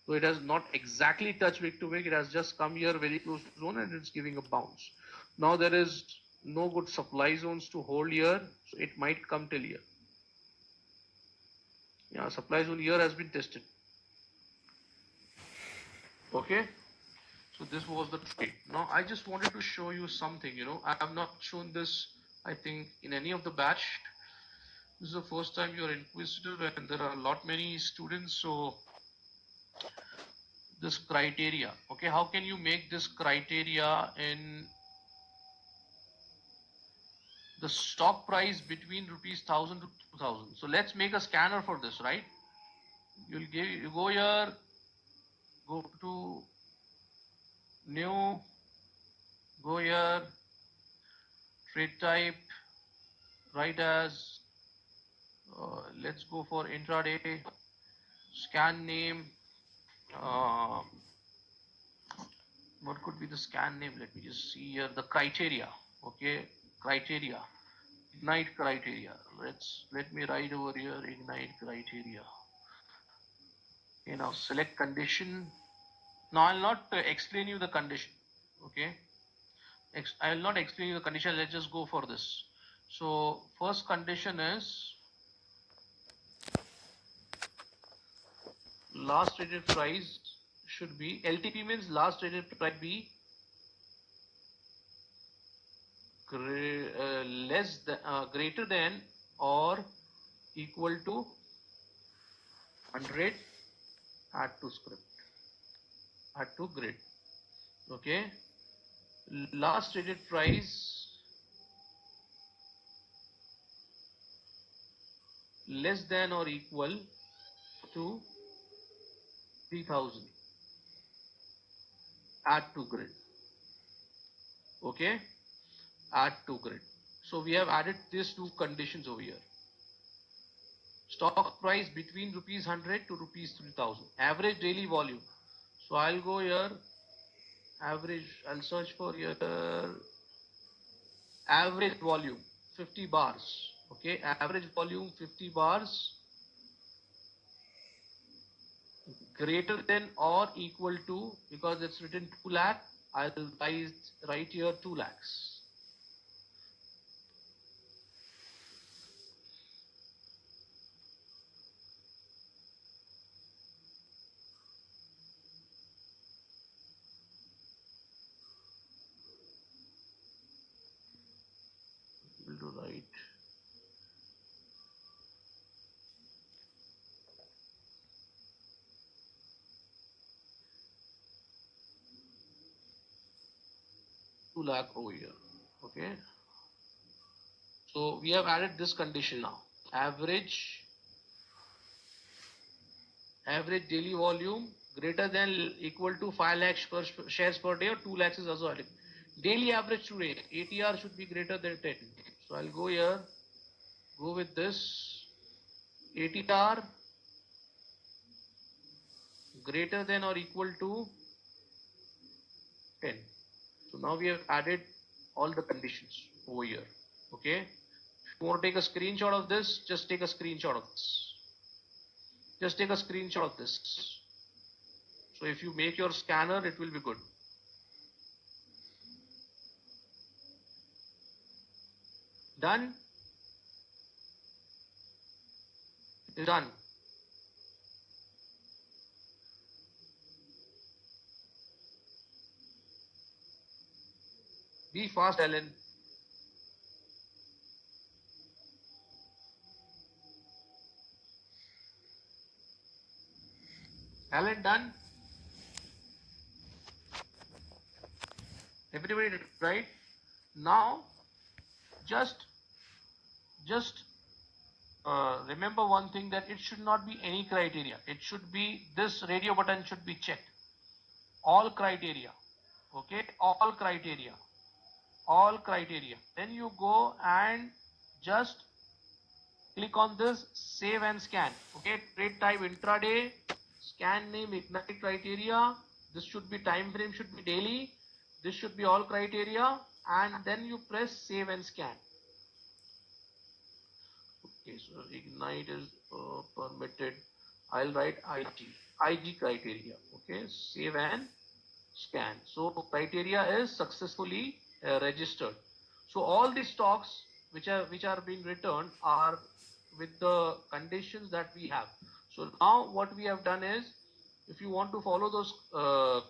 So it has not exactly touched wick to wick. It has just come here very close to zone and it's giving a bounce. Now there is no good supply zones to hold here, so it might come till here. Yeah, supply zone here has been tested. Okay, so this was the trade. Now I just wanted to show you something. I have not shown this, I think, in any of the batch. This is the first time you're inquisitive and there are a lot many students. So this criteria, okay, how can you make this criteria in the stock price between rupees 1000 to 2000? So let's make a scanner for this, right? You go here, go to new, go here, trade type, write as let's go for intraday, scan name. What could be the scan name? Let me just see here, the criteria. Okay, criteria, ignite criteria. Let me write over here, ignite criteria. Okay, now select condition. Now I'll not explain you the condition. Okay, I'll not explain you the condition. Let's just go for this. So first condition is last traded price should be, LTP means last traded price be greater than or equal to 100, add to script, add to grid. Okay, last traded price less than or equal to 3000, add to grid. Okay, add to grid. So we have added these two conditions over here. Stock price between rupees 100 to rupees 3000, average daily volume. So I'll go here, average, I'll search for here, average volume 50 bars. Okay, average volume 50 bars, greater than or equal to, because it's written 2 lakh, I'll write here 2 lakhs. To write 2 lakh over here. Okay. So we have added this condition now. Average daily volume greater than equal to 5 lakhs per shares per day, or 2 lakhs is also added. Daily average today, ATR should be greater than 10. So I'll go here, go with this. ATR greater than or equal to 10. So now we have added all the conditions over here. Okay. If you want to take a screenshot of this, just take a screenshot of this. Just take a screenshot of this. So if you make your scanner, it will be good. Done? It's done. Be fast, Ellen. Alan, done? Everybody did, right? Now, just remember one thing, that it should not be any criteria. It should be, this radio button should be checked. All criteria. Okay, all criteria. All criteria. Then you go and just click on this save and scan. Okay, trade type intraday, scan name Ignite criteria. This should be time frame, should be daily. This should be all criteria, and then you press save and scan. Okay, so Ignite is permitted. I'll write IG criteria. Okay, save and scan. So criteria is successfully registered. So all the stocks which are being returned are with the conditions that we have. So now what we have done is, if you want to follow those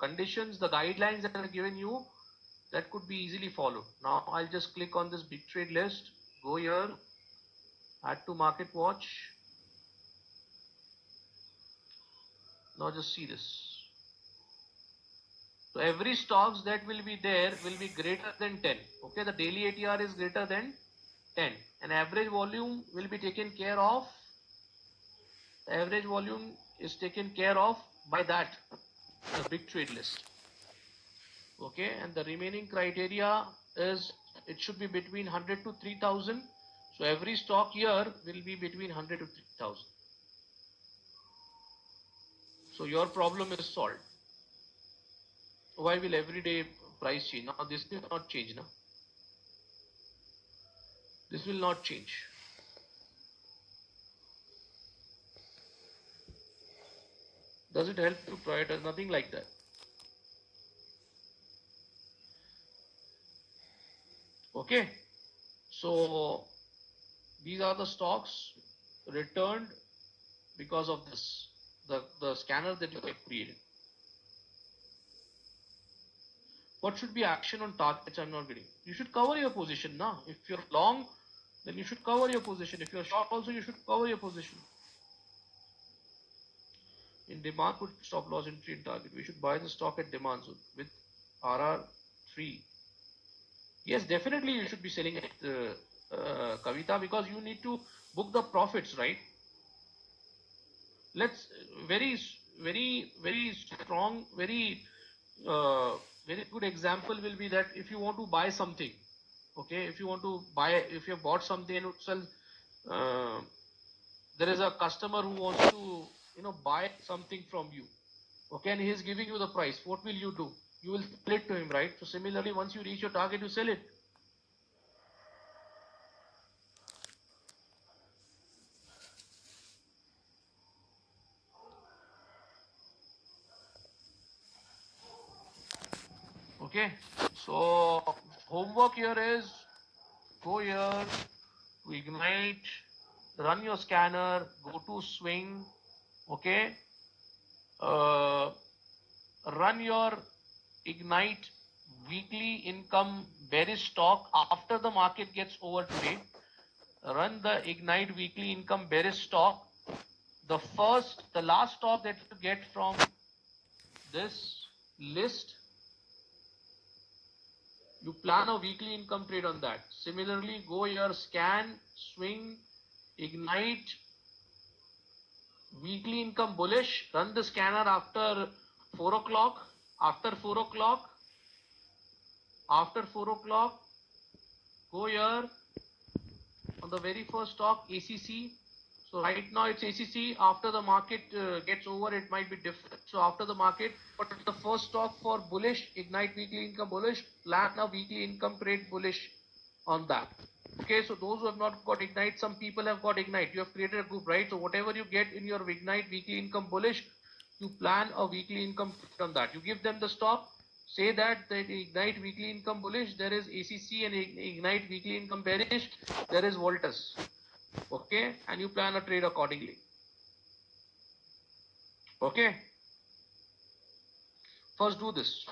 conditions, the guidelines that are given you, that could be easily followed. Now I'll just click on this big trade list, go here, add to market watch. Now just see this. So every stocks that will be there will be greater than 10. Okay, the daily ATR is greater than 10, and average volume will be taken care of. The average volume is taken care of by that, the big trade list. Okay, and the remaining criteria is, it should be between 100 to 3000. So every stock here will be between 100 to 3000. So your problem is solved. Why will everyday price change? Now this will not change now. This will not change. Does it help to prioritize? Nothing like that. Okay. So these are the stocks returned because of this, the scanner that you have created. What should be action on targets? I'm not getting. You should cover your position now. If you're long, then you should cover your position. If you're short also, you should cover your position. In demand put stop loss entry in target. We should buy the stock at demand zone with RR3. Yes, definitely you should be selling it, Kavita, because you need to book the profits, right? Let's very strong, very good example will be that if you want to buy something, okay, if you have bought something and sell, there is a customer who wants to buy something from you, okay, and he is giving you the price. What will you do? You will sell it to him, right? So similarly, once you reach your target, you sell it. Okay, so homework here is, go here to Ignite, run your scanner, go to swing, okay, run your Ignite weekly income bearish stock after the market gets over today. Run the Ignite weekly income bearish stock. The last stock that you get from this list You plan a weekly income trade on that. Similarly, go your scan, swing, ignite, weekly income bullish, run the scanner after 4 o'clock, after 4 o'clock, after 4 o'clock, go here on the very first stock, ACC. So right now it's ACC. After the market gets over, it might be different. So after the market, but the first stock for bullish, ignite weekly income bullish, plan a weekly income trade bullish on that. Okay, so those who have not got ignite, some people have got ignite. You have created a group, right? So whatever you get in your ignite weekly income bullish, you plan a weekly income on that. You give them the stop, say that the ignite weekly income bullish, there is ACC, and ignite weekly income bearish, there is Voltus. Okay, and you plan a trade accordingly. Okay, first do this.